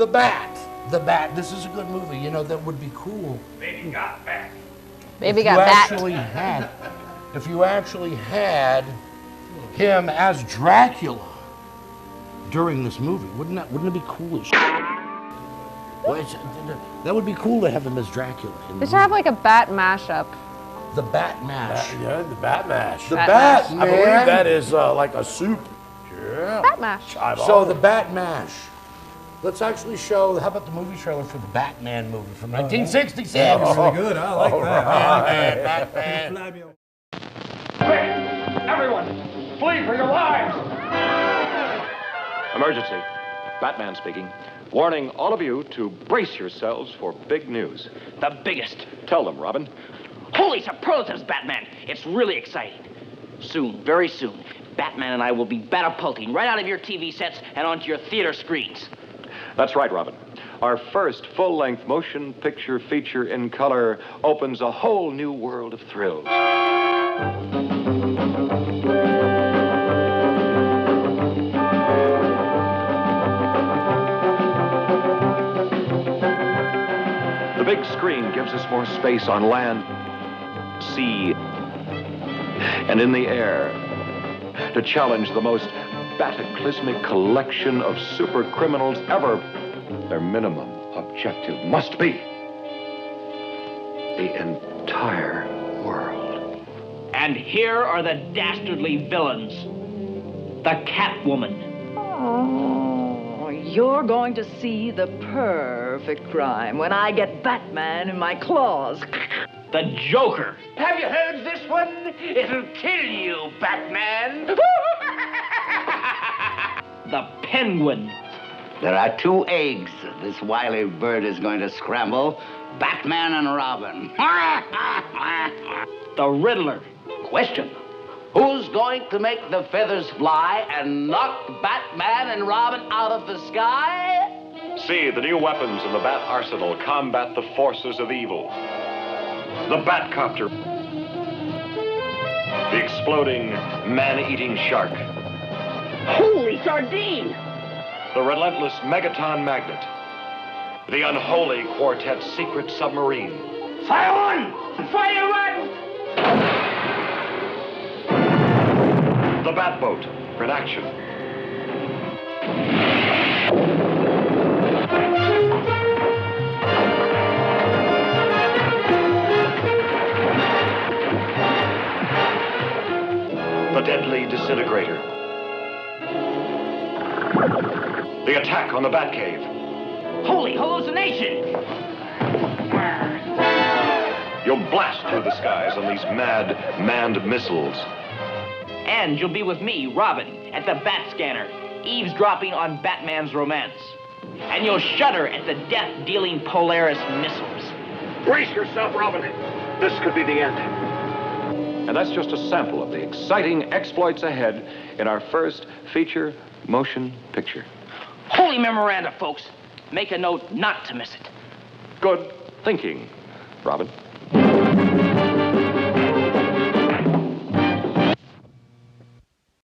The Bat. The Bat. This is a good movie. You know, that would be cool. Baby got back. Baby got back. If you actually had him as Dracula during this movie, wouldn't it be cool as shit? Well, that would be cool to have him as Dracula. They should have like a Bat mashup. The Bat Mash. Yeah, the Bat Mash. The Bat, man. I believe that is like a soup. Yeah. Bat Mash. So the Bat Mash. Let's actually show, how about the movie trailer for the Batman movie from 1966? That was really good. I like that. Batman. Quick! Everyone, flee for your lives! Emergency. Batman speaking. Warning all of you to brace yourselves for big news. The biggest. Tell them, Robin. Holy superlatives, Batman. It's really exciting. Soon, very soon, Batman and I will be batapulting right out of your TV sets and onto your theater screens. That's right, Robin. Our first full-length motion picture feature in color opens a whole new world of thrills. The big screen gives us more space on land, sea, and in the air to challenge the most cataclysmic collection of super criminals ever. Their minimum objective must be the entire world. And here are the dastardly villains. The Catwoman. Oh, you're going to see the perfect crime when I get Batman in my claws. The Joker. Have you heard this one? It'll kill you, Batman. The Penguin. There are two eggs this wily bird is going to scramble. Batman and Robin. The Riddler. Question. Who's going to make the feathers fly and knock Batman and Robin out of the sky? See, the new weapons in the Bat Arsenal combat the forces of evil. The Batcopter. The exploding, man-eating shark. Holy sardine! The relentless Megaton Magnet. The unholy Quartet's secret submarine. Fire one! Fire one! The Batboat in action. The deadly disintegrator. The attack on the Batcave. Holy hallucination! You'll blast through the skies on these mad, manned missiles. And you'll be with me, Robin, at the Bat Scanner, eavesdropping on Batman's romance. And you'll shudder at the death-dealing Polaris missiles. Brace yourself, Robin. This could be the end. And that's just a sample of the exciting exploits ahead in our first feature motion picture. Holy memoranda, folks. Make a note not to miss it. Good thinking, Robin.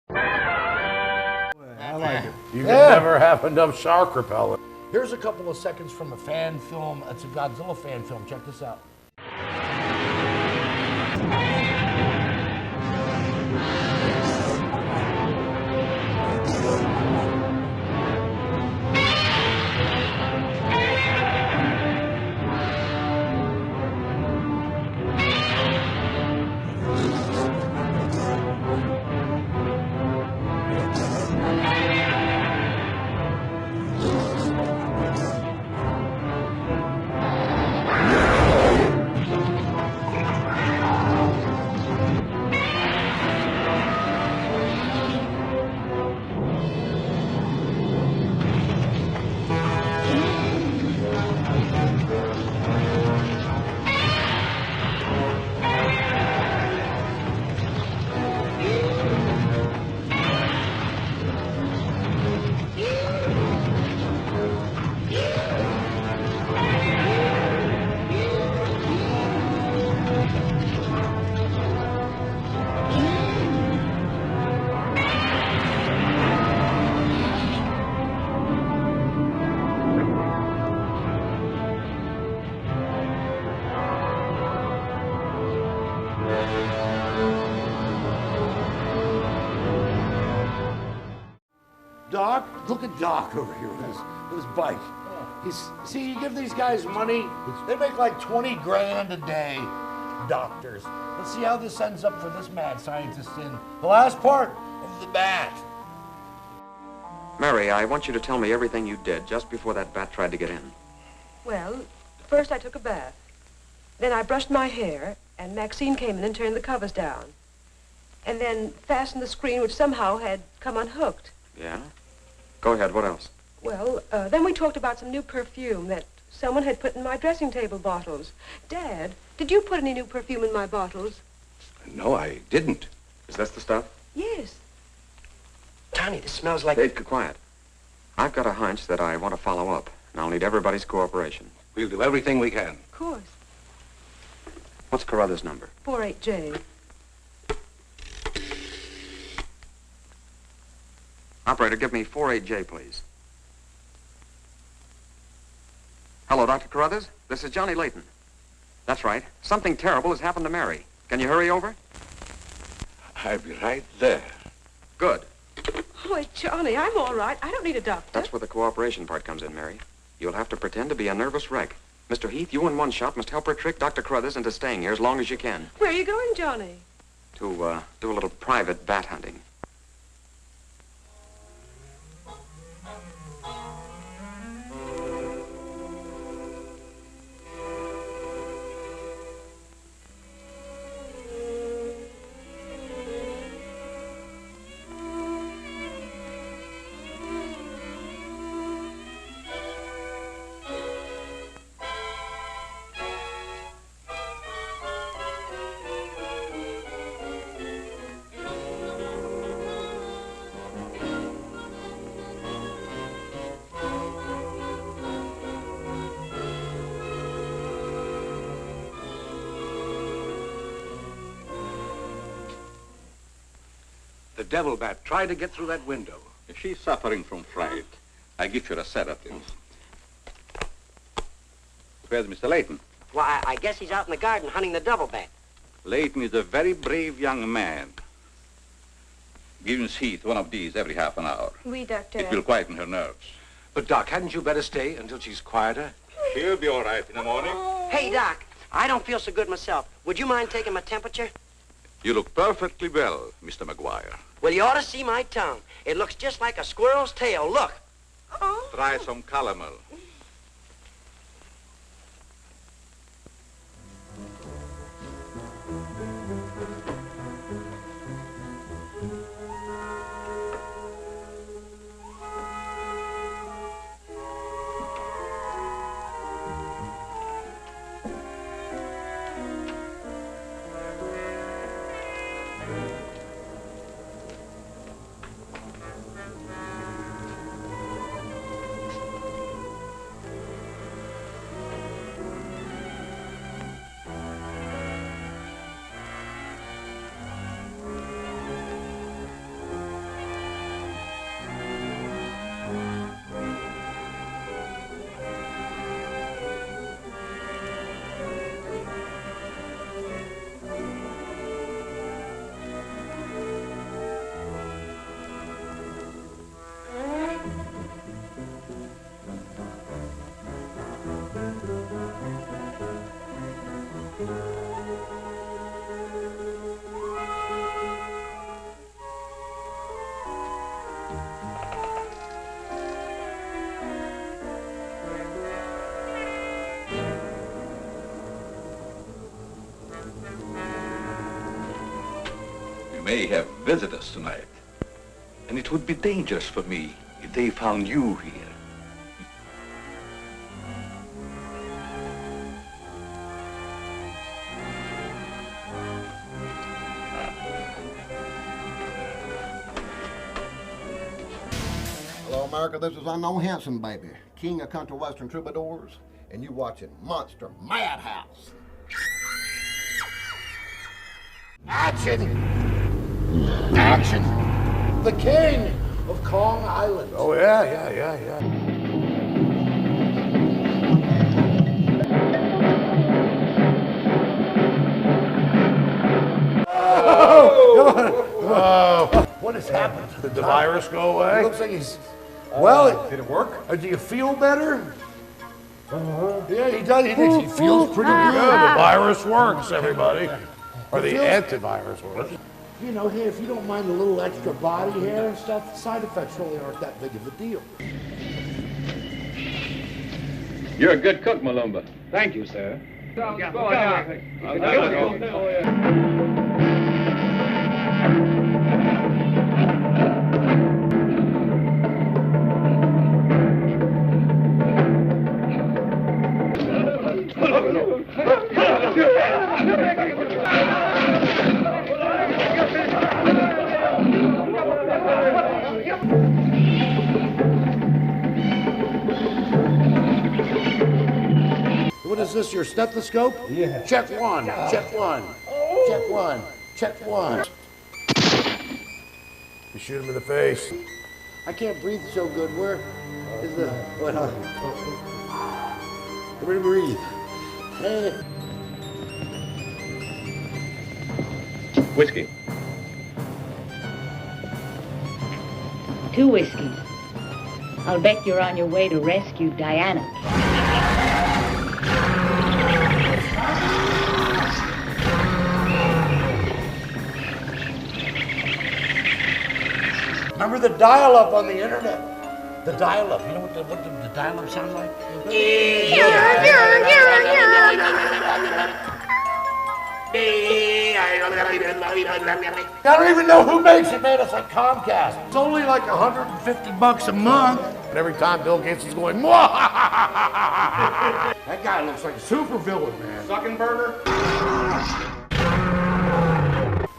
I like it. You can never have enough shark repellent. Here's a couple of seconds from a fan film. It's a Godzilla fan film. Check this out. Look at Doc over here with his bike. See, you give these guys money, they make like 20 grand a day, doctors. Let's see how this ends up for this mad scientist in the last part of the bat. Mary, I want you to tell me everything you did just before that bat tried to get in. Well, first I took a bath. Then I brushed my hair, and Maxine came in and turned the covers down. And then fastened the screen, which somehow had come unhooked. Yeah? Go ahead, what else? Well, then we talked about some new perfume that someone had put in my dressing table bottles. Dad, did you put any new perfume in my bottles? No, I didn't. Is this the stuff? Yes. Johnny, this smells like... Hey, quiet. I've got a hunch that I want to follow up, and I'll need everybody's cooperation. We'll do everything we can. Of course. What's Carruthers' number? 48J. Operator, give me 48J, please. Hello, Dr. Carruthers. This is Johnny Layton. That's right. Something terrible has happened to Mary. Can you hurry over? I'll be right there. Good. Oh, Johnny, I'm all right. I don't need a doctor. That's where the cooperation part comes in, Mary. You'll have to pretend to be a nervous wreck. Mr. Heath, you in one shot must help her trick Dr. Carruthers into staying here as long as you can. Where are you going, Johnny? To, do a little private bat hunting. The devil bat tried to get through that window. If she's suffering from fright, I give her a sedative. Where's Mr. Layton? Why, I guess he's out in the garden hunting the double bat. Layton is a very brave young man. Give Miss Heath one of these every half an hour. Oui, Doctor. It will quieten her nerves. But, Doc, hadn't you better stay until she's quieter? She'll be all right in the morning. Hey, Doc, I don't feel so good myself. Would you mind taking my temperature? You look perfectly well, Mr. McGuire. Well, you ought to see my tongue. It looks just like a squirrel's tail. Look. Try some calomel. May have visitors tonight, and it would be dangerous for me if they found you here. Hello, America. This is Unknown Handsome, baby, king of country western troubadours, and you watching Monster Madhouse. Action! Action! The king of Kong Island. Oh, yeah. Oh! What has happened? Did the virus go away? It looks like he's Well, did it work? Do you feel better? Yeah, he does. He thinks he feels pretty good. The virus works, everybody. Or the It feels- antivirus works. You know, hey, if you don't mind a little extra body hair and stuff, the side effects really aren't that big of a deal. You're a good cook, Malumba. Thank you, sir. What is this, your stethoscope? Yeah. Check one, check one, check one, check one. You shoot him in the face. I can't breathe so good. Where is the... What? Let me breathe. Hey. Whiskey. 2 whiskeys. I'll bet you're on your way to rescue Diana. Remember the dial-up on the internet? The dial-up. You know what the dial-up sounds like? I don't even know who makes it, man. It's like Comcast. It's only like $150 a month. And every time Bill Gates is going, That guy looks like a super villain, man. Sucking burger?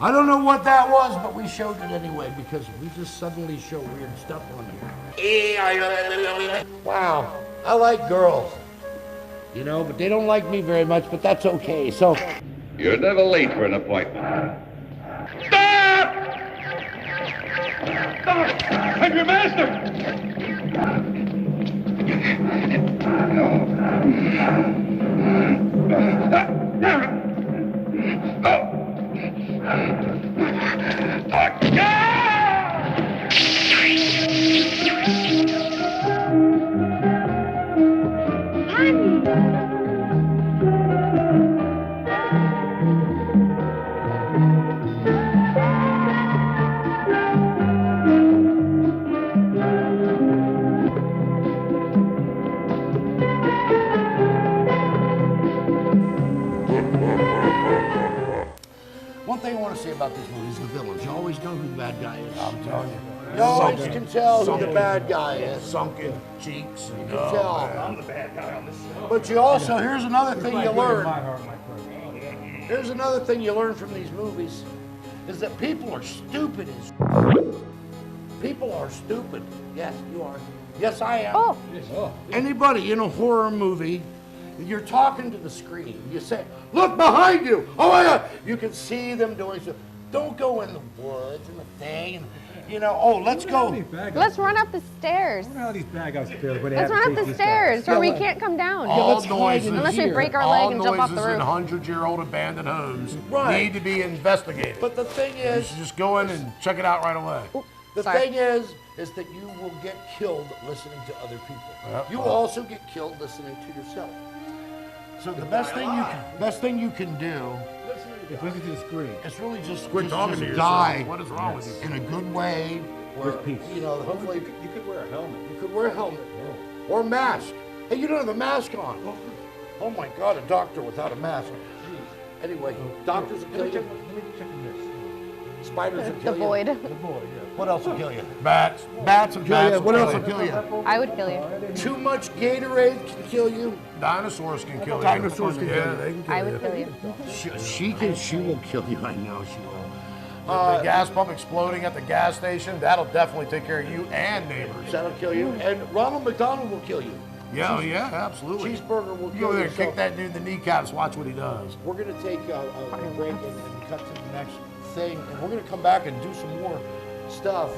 I don't know what that was, but we showed it anyway because we just suddenly show weird stuff on here. Wow, I like girls. You know, but they don't like me very much, but that's okay. So You're never late for an appointment. Stop! I'm your master! one thing I want to say about these movies, the villains. You always know who the bad guy is. I'm telling you. You always can tell who the bad guy is. Sunken cheeks. You can tell. I'm the bad guy on this show. But you also, here's another thing you learn. Here's another thing you learn from these movies, is that people are stupid as People are stupid. Yes, you are. Yes, I am. Oh. Anybody in a horror movie, you're talking to the screen. You say, look behind you. Oh my God. You can see them doing stuff. Don't go in the woods and the thing. And, you know, oh, let's go. Let's run up the stairs. I wonder how these bad guys feel when they Let's have run to up take the these stairs guys. where we can't come down. All noises Unless we here, break our all leg and jump off the noises in roof. 100-year-old abandoned homes Right. need to be investigated. But the thing You is, should just go in and check it out right away. the Sorry. thing is that you will get killed listening to other people. Yep. You will also get killed listening to yourself. So the best thing you can do Just listen to the screen. is really just Quit talking to yourself. die What is wrong with you? in a good way. Where, With peace. you know, hopefully You could wear a helmet. you could wear a helmet or a mask. Hey, you don't have a mask on. Oh my God, a doctor without a mask. Anyway, doctors will kill you. Let me check this. Spiders will The kill you. void. The boy, yeah. What else will kill you? Bats. Bats and Kill bats. you. What will else kill will kill you? I would kill you. Too much Gatorade can kill you. Dinosaurs can kill you. Dinosaurs can kill Yeah, you. they can kill I you. would kill you. She will kill you. I know she will. The gas pump exploding at the gas station, that'll definitely take care of you and neighbors. That'll kill you. And Ronald McDonald will kill you. Yeah, yeah, absolutely. Cheeseburger will You kill go there you. and kick So that dude in the kneecaps, watch what he does. we're going to take a break and cut to the next thing. And we're going to come back and do some more stuff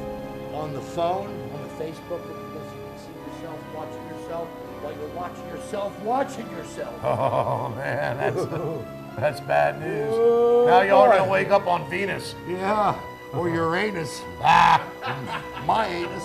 on the phone, on the Facebook, because you can see yourself watching yourself while you're watching yourself watching yourself. Oh, man, that's bad news. Now y'all are going to wake up on Venus. Yeah, or Uranus. Ah. My anus.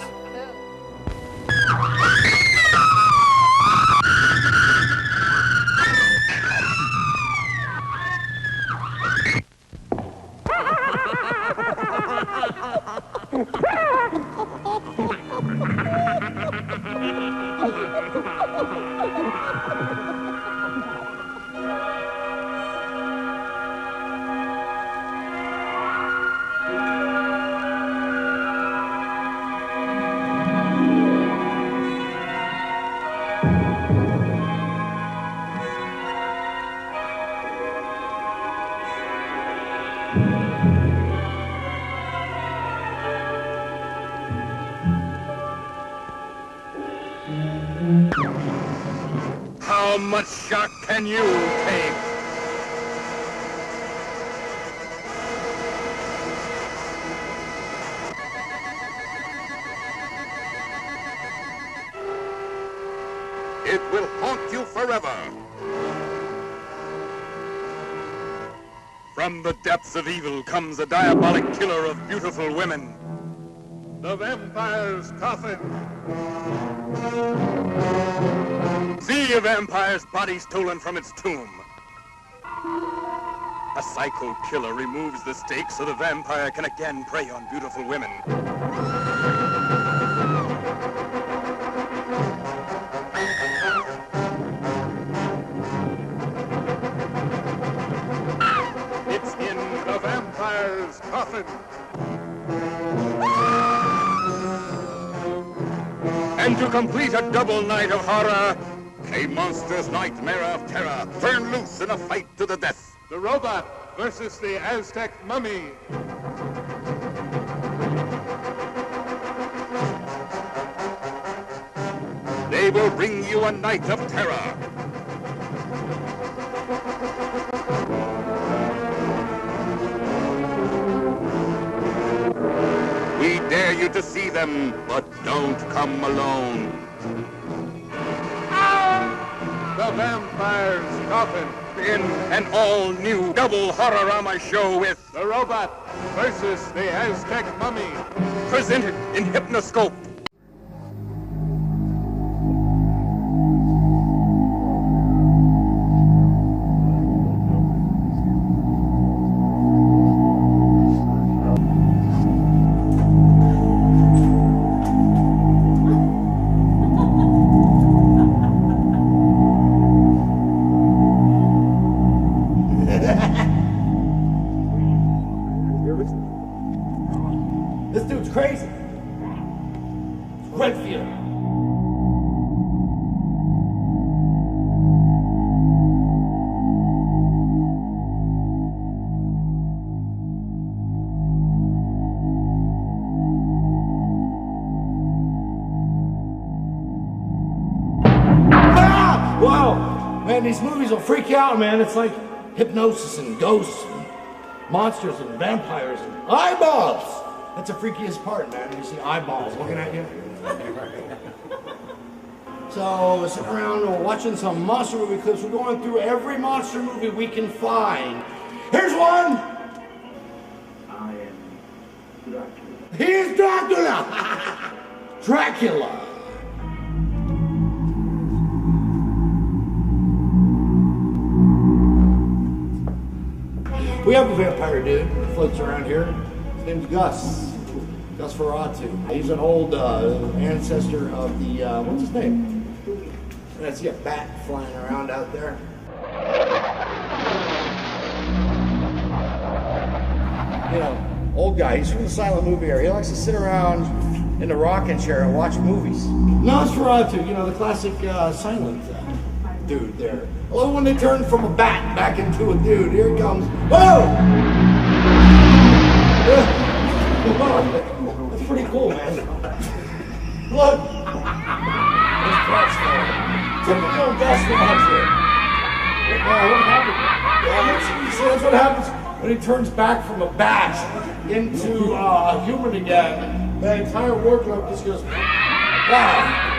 much shock can you take? It will haunt you forever. From the depths of evil comes a diabolic killer of beautiful women. The vampire's coffin. See a vampire's body stolen from its tomb. A psycho killer removes the stake so the vampire can again prey on beautiful women. It's in the vampire's coffin. And to complete a double night of horror, a monster's nightmare of terror, turned loose in a fight to the death. The robot versus the Aztec mummy. They will bring you a night of terror. We dare you to see them, but don't come alone. The vampire's coffin. In an all-new double horrorama show with The Robot versus the Aztec Mummy. Presented in Hypnoscope. This dude's crazy. It's Redfield. Ah! Wow! Man, these movies will freak you out, man. It's like hypnosis and ghosts and monsters and vampires and eyeballs. That's the freakiest part, man. You see eyeballs looking at you. So we're sitting around and we're watching some monster movie clips. We're going through every monster movie we can find. Here's one. I am Dracula. He's Dracula. Dracula. We have a vampire dude that floats around here. His name's Gus. Gus Ferratu. He's an old ancestor of the, what's his name? I see a bat flying around out there. You know, old guy. He's from the silent movie era. He likes to sit around in the rocking chair and watch movies. Nosferatu, you know, the classic silent dude there. I love when they turn from a bat back into a dude. Here he comes. Whoa! Whoa! That's pretty cool, man. Look! There's Gus there. Typical Gus Ferratu. What happened? Yeah, see, that's what happens when he turns back from a bat into a human again. The entire wardrobe just goes, wow.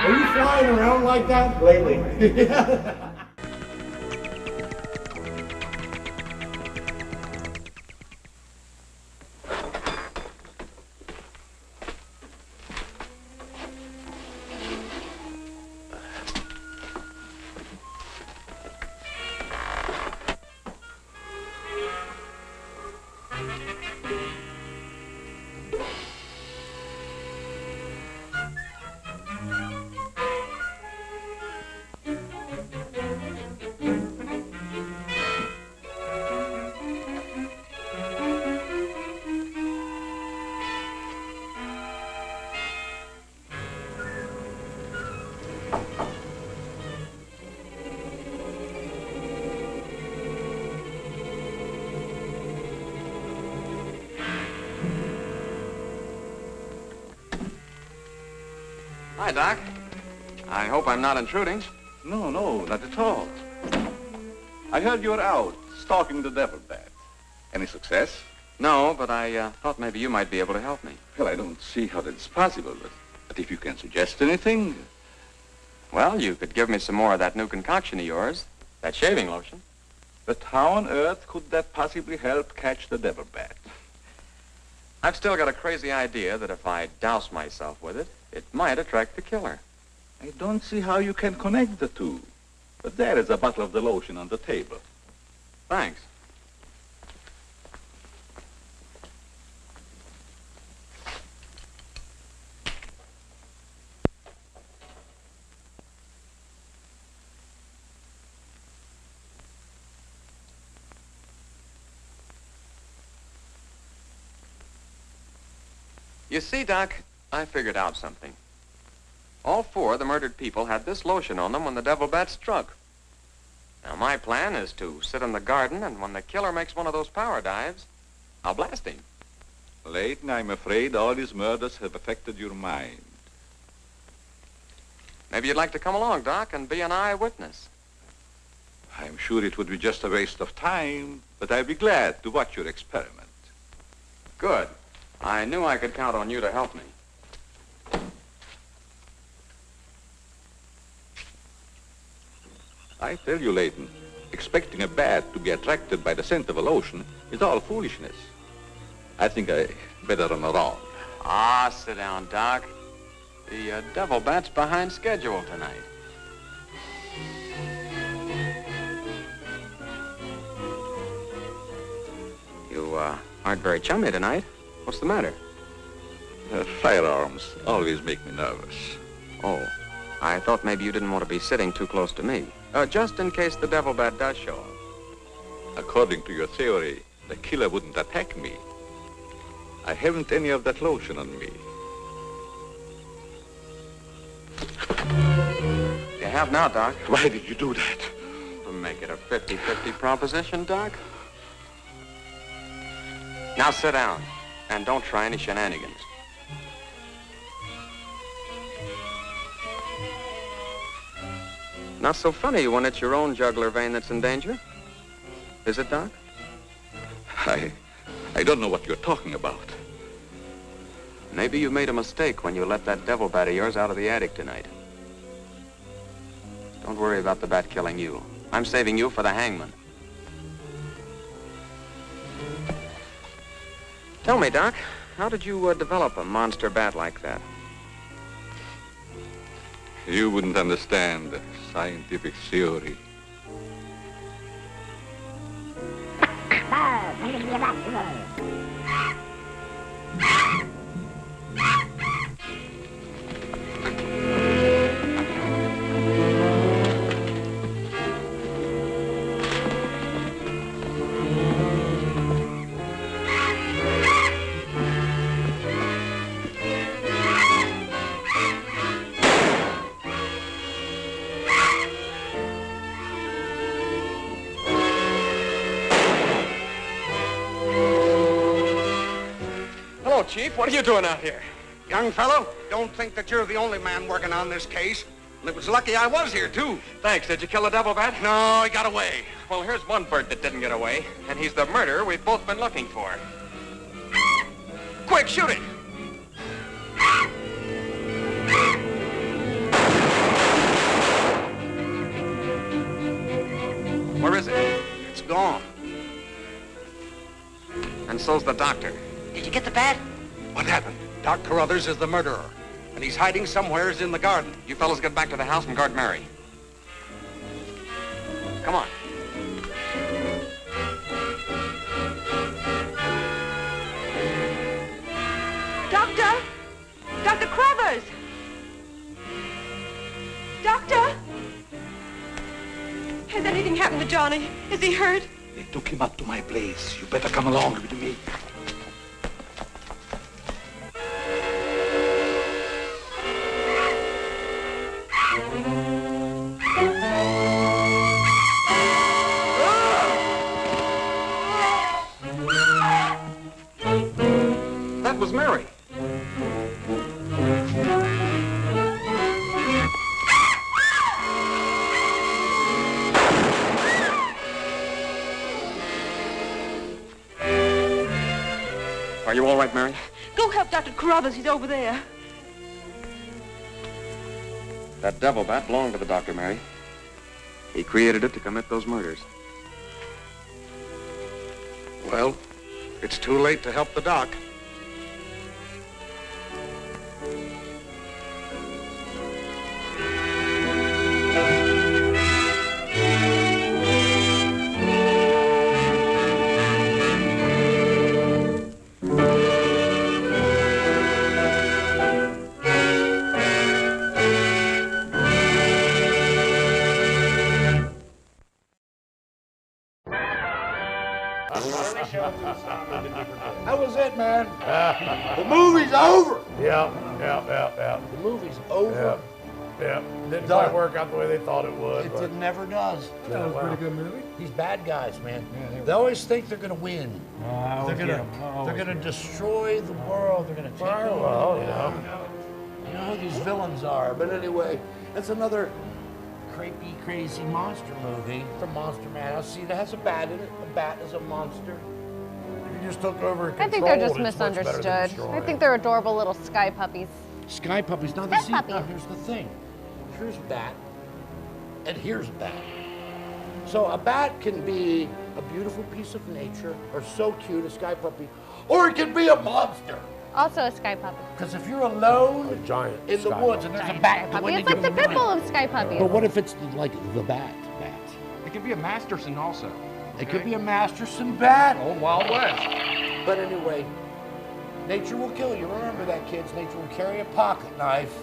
Are you flying around like that lately? Hi, Doc. I hope I'm not intruding. No, not at all. I heard you were out stalking the devil bat. Any success? No, but I thought maybe you might be able to help me. Well, I don't see how that's possible, but if you can suggest anything... Well, you could give me some more of that new concoction of yours, that shaving lotion. But how on earth could that possibly help catch the devil bat? I've still got a crazy idea that if I douse myself with it, it might attract the killer. I don't see how you can connect the two. But there is a bottle of the lotion on the table. Thanks. You see, Doc, I figured out something. All four of the murdered people had this lotion on them when the devil bat struck. Now, my plan is to sit in the garden, and when the killer makes one of those power dives, I'll blast him. Layton, I'm afraid all these murders have affected your mind. Maybe you'd like to come along, Doc, and be an eyewitness. I'm sure it would be just a waste of time, but I'd be glad to watch your experiment. Good. I knew I could count on you to help me. I tell you, Layton, expecting a bat to be attracted by the scent of a lotion is all foolishness. I think I better run around. Ah, sit down, Doc. The devil bat's behind schedule tonight. You aren't very chummy tonight. What's the matter? Firearms always make me nervous. Oh, I thought maybe you didn't want to be sitting too close to me. Just in case the devil bat does show up. According to your theory, the killer wouldn't attack me. I haven't any of that lotion on me. You have now, Doc. Why did you do that? To make it a 50-50 proposition, Doc. Now sit down, and don't try any shenanigans. Not so funny when it's your own jugular vein that's in danger. Is it, Doc? I don't know what you're talking about. Maybe you made a mistake when you let that devil bat of yours out of the attic tonight. Don't worry about the bat killing you. I'm saving you for the hangman. Tell me, Doc, how did you develop a monster bat like that? You wouldn't understand the scientific theory. Chief, what are you doing out here? Young fellow, don't think that you're the only man working on this case. And it was lucky I was here, too. Thanks. Did you kill the devil bat? No, he got away. Well, here's one bird that didn't get away, and he's the murderer we've both been looking for. Quick, shoot it! Where is it? It's gone. And so's the doctor. Did you get the bat? What happened? Doc Carruthers is the murderer, and he's hiding somewheres in the garden. You fellows get back to the house and guard Mary. Come on. Doctor! Dr. Carruthers! Doctor! Has anything happened to Johnny? Is he hurt? They took him up to my place. You better come along with me. That was Mary. Are you all right, Mary? Go help Dr. Carruthers. He's over there. That devil bat belonged to the doctor, Mary. He created it to commit those murders. Well, it's too late to help the doc. That was it, man. The movie's over. Yeah. The movie's over. Yeah. Didn't quite work out the way they thought it would. It never does. That was a pretty good movie. These bad guys, man. They always think they're gonna win. They're gonna destroy the world. They're gonna take over. Well, You know who these villains are. But anyway, that's another creepy, crazy monster movie from Monster Madhouse. See, it has a bat in it. A bat is a monster. You just took over and I think they're just controlled, it's much better than misunderstood. destroying. I think they're adorable little sky puppies. Sky puppies. Now, Sky puppy. now here's the thing. Here's a bat, and here's a bat. So a bat can be a beautiful piece of nature, or so cute, a sky puppy, or it can be a monster. Also a sky puppy. Because if you're alone in the sky woods and there's a bat in the Puppy. window, It's like the pit bull of sky puppies. But what if it's like the bat? It could be a Masterson also. It could be a Masterson bat. Old Wild West. But anyway, nature will kill you. Remember that, kids. Nature will carry a pocket knife.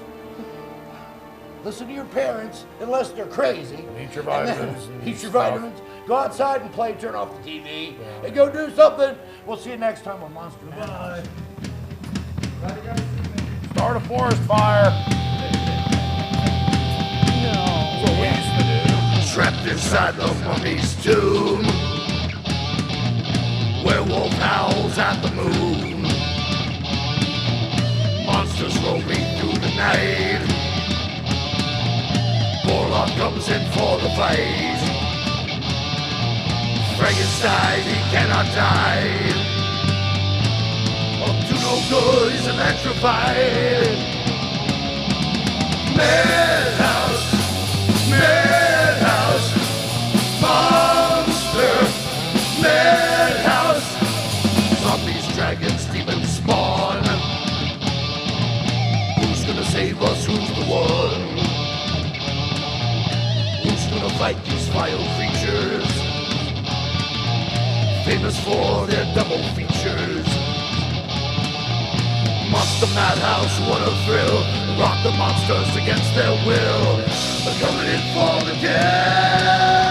Listen to your parents, unless they're crazy. Eat your vitamins. Eat your vitamins. Go outside and play. Turn off the TV. And go do something. We'll see you next time on Monster Madhouse. Start a forest fire. No. That's what we used to do. Trapped inside the mummy's tomb. Werewolf howls at the moon. Monsters roaming through the night. Warlock comes in for the fight. Frankenstein, he cannot die. Up to no good, he's electrified. Madhouse, Madhouse, monster, Madhouse. Zombies, dragons, demons spawn. Who's gonna save us? Who's the one? Who's gonna fight these vile creatures? Famous for their double features. Monster Madhouse, what a thrill. Rock the monsters against their will. They're coming in for the kill.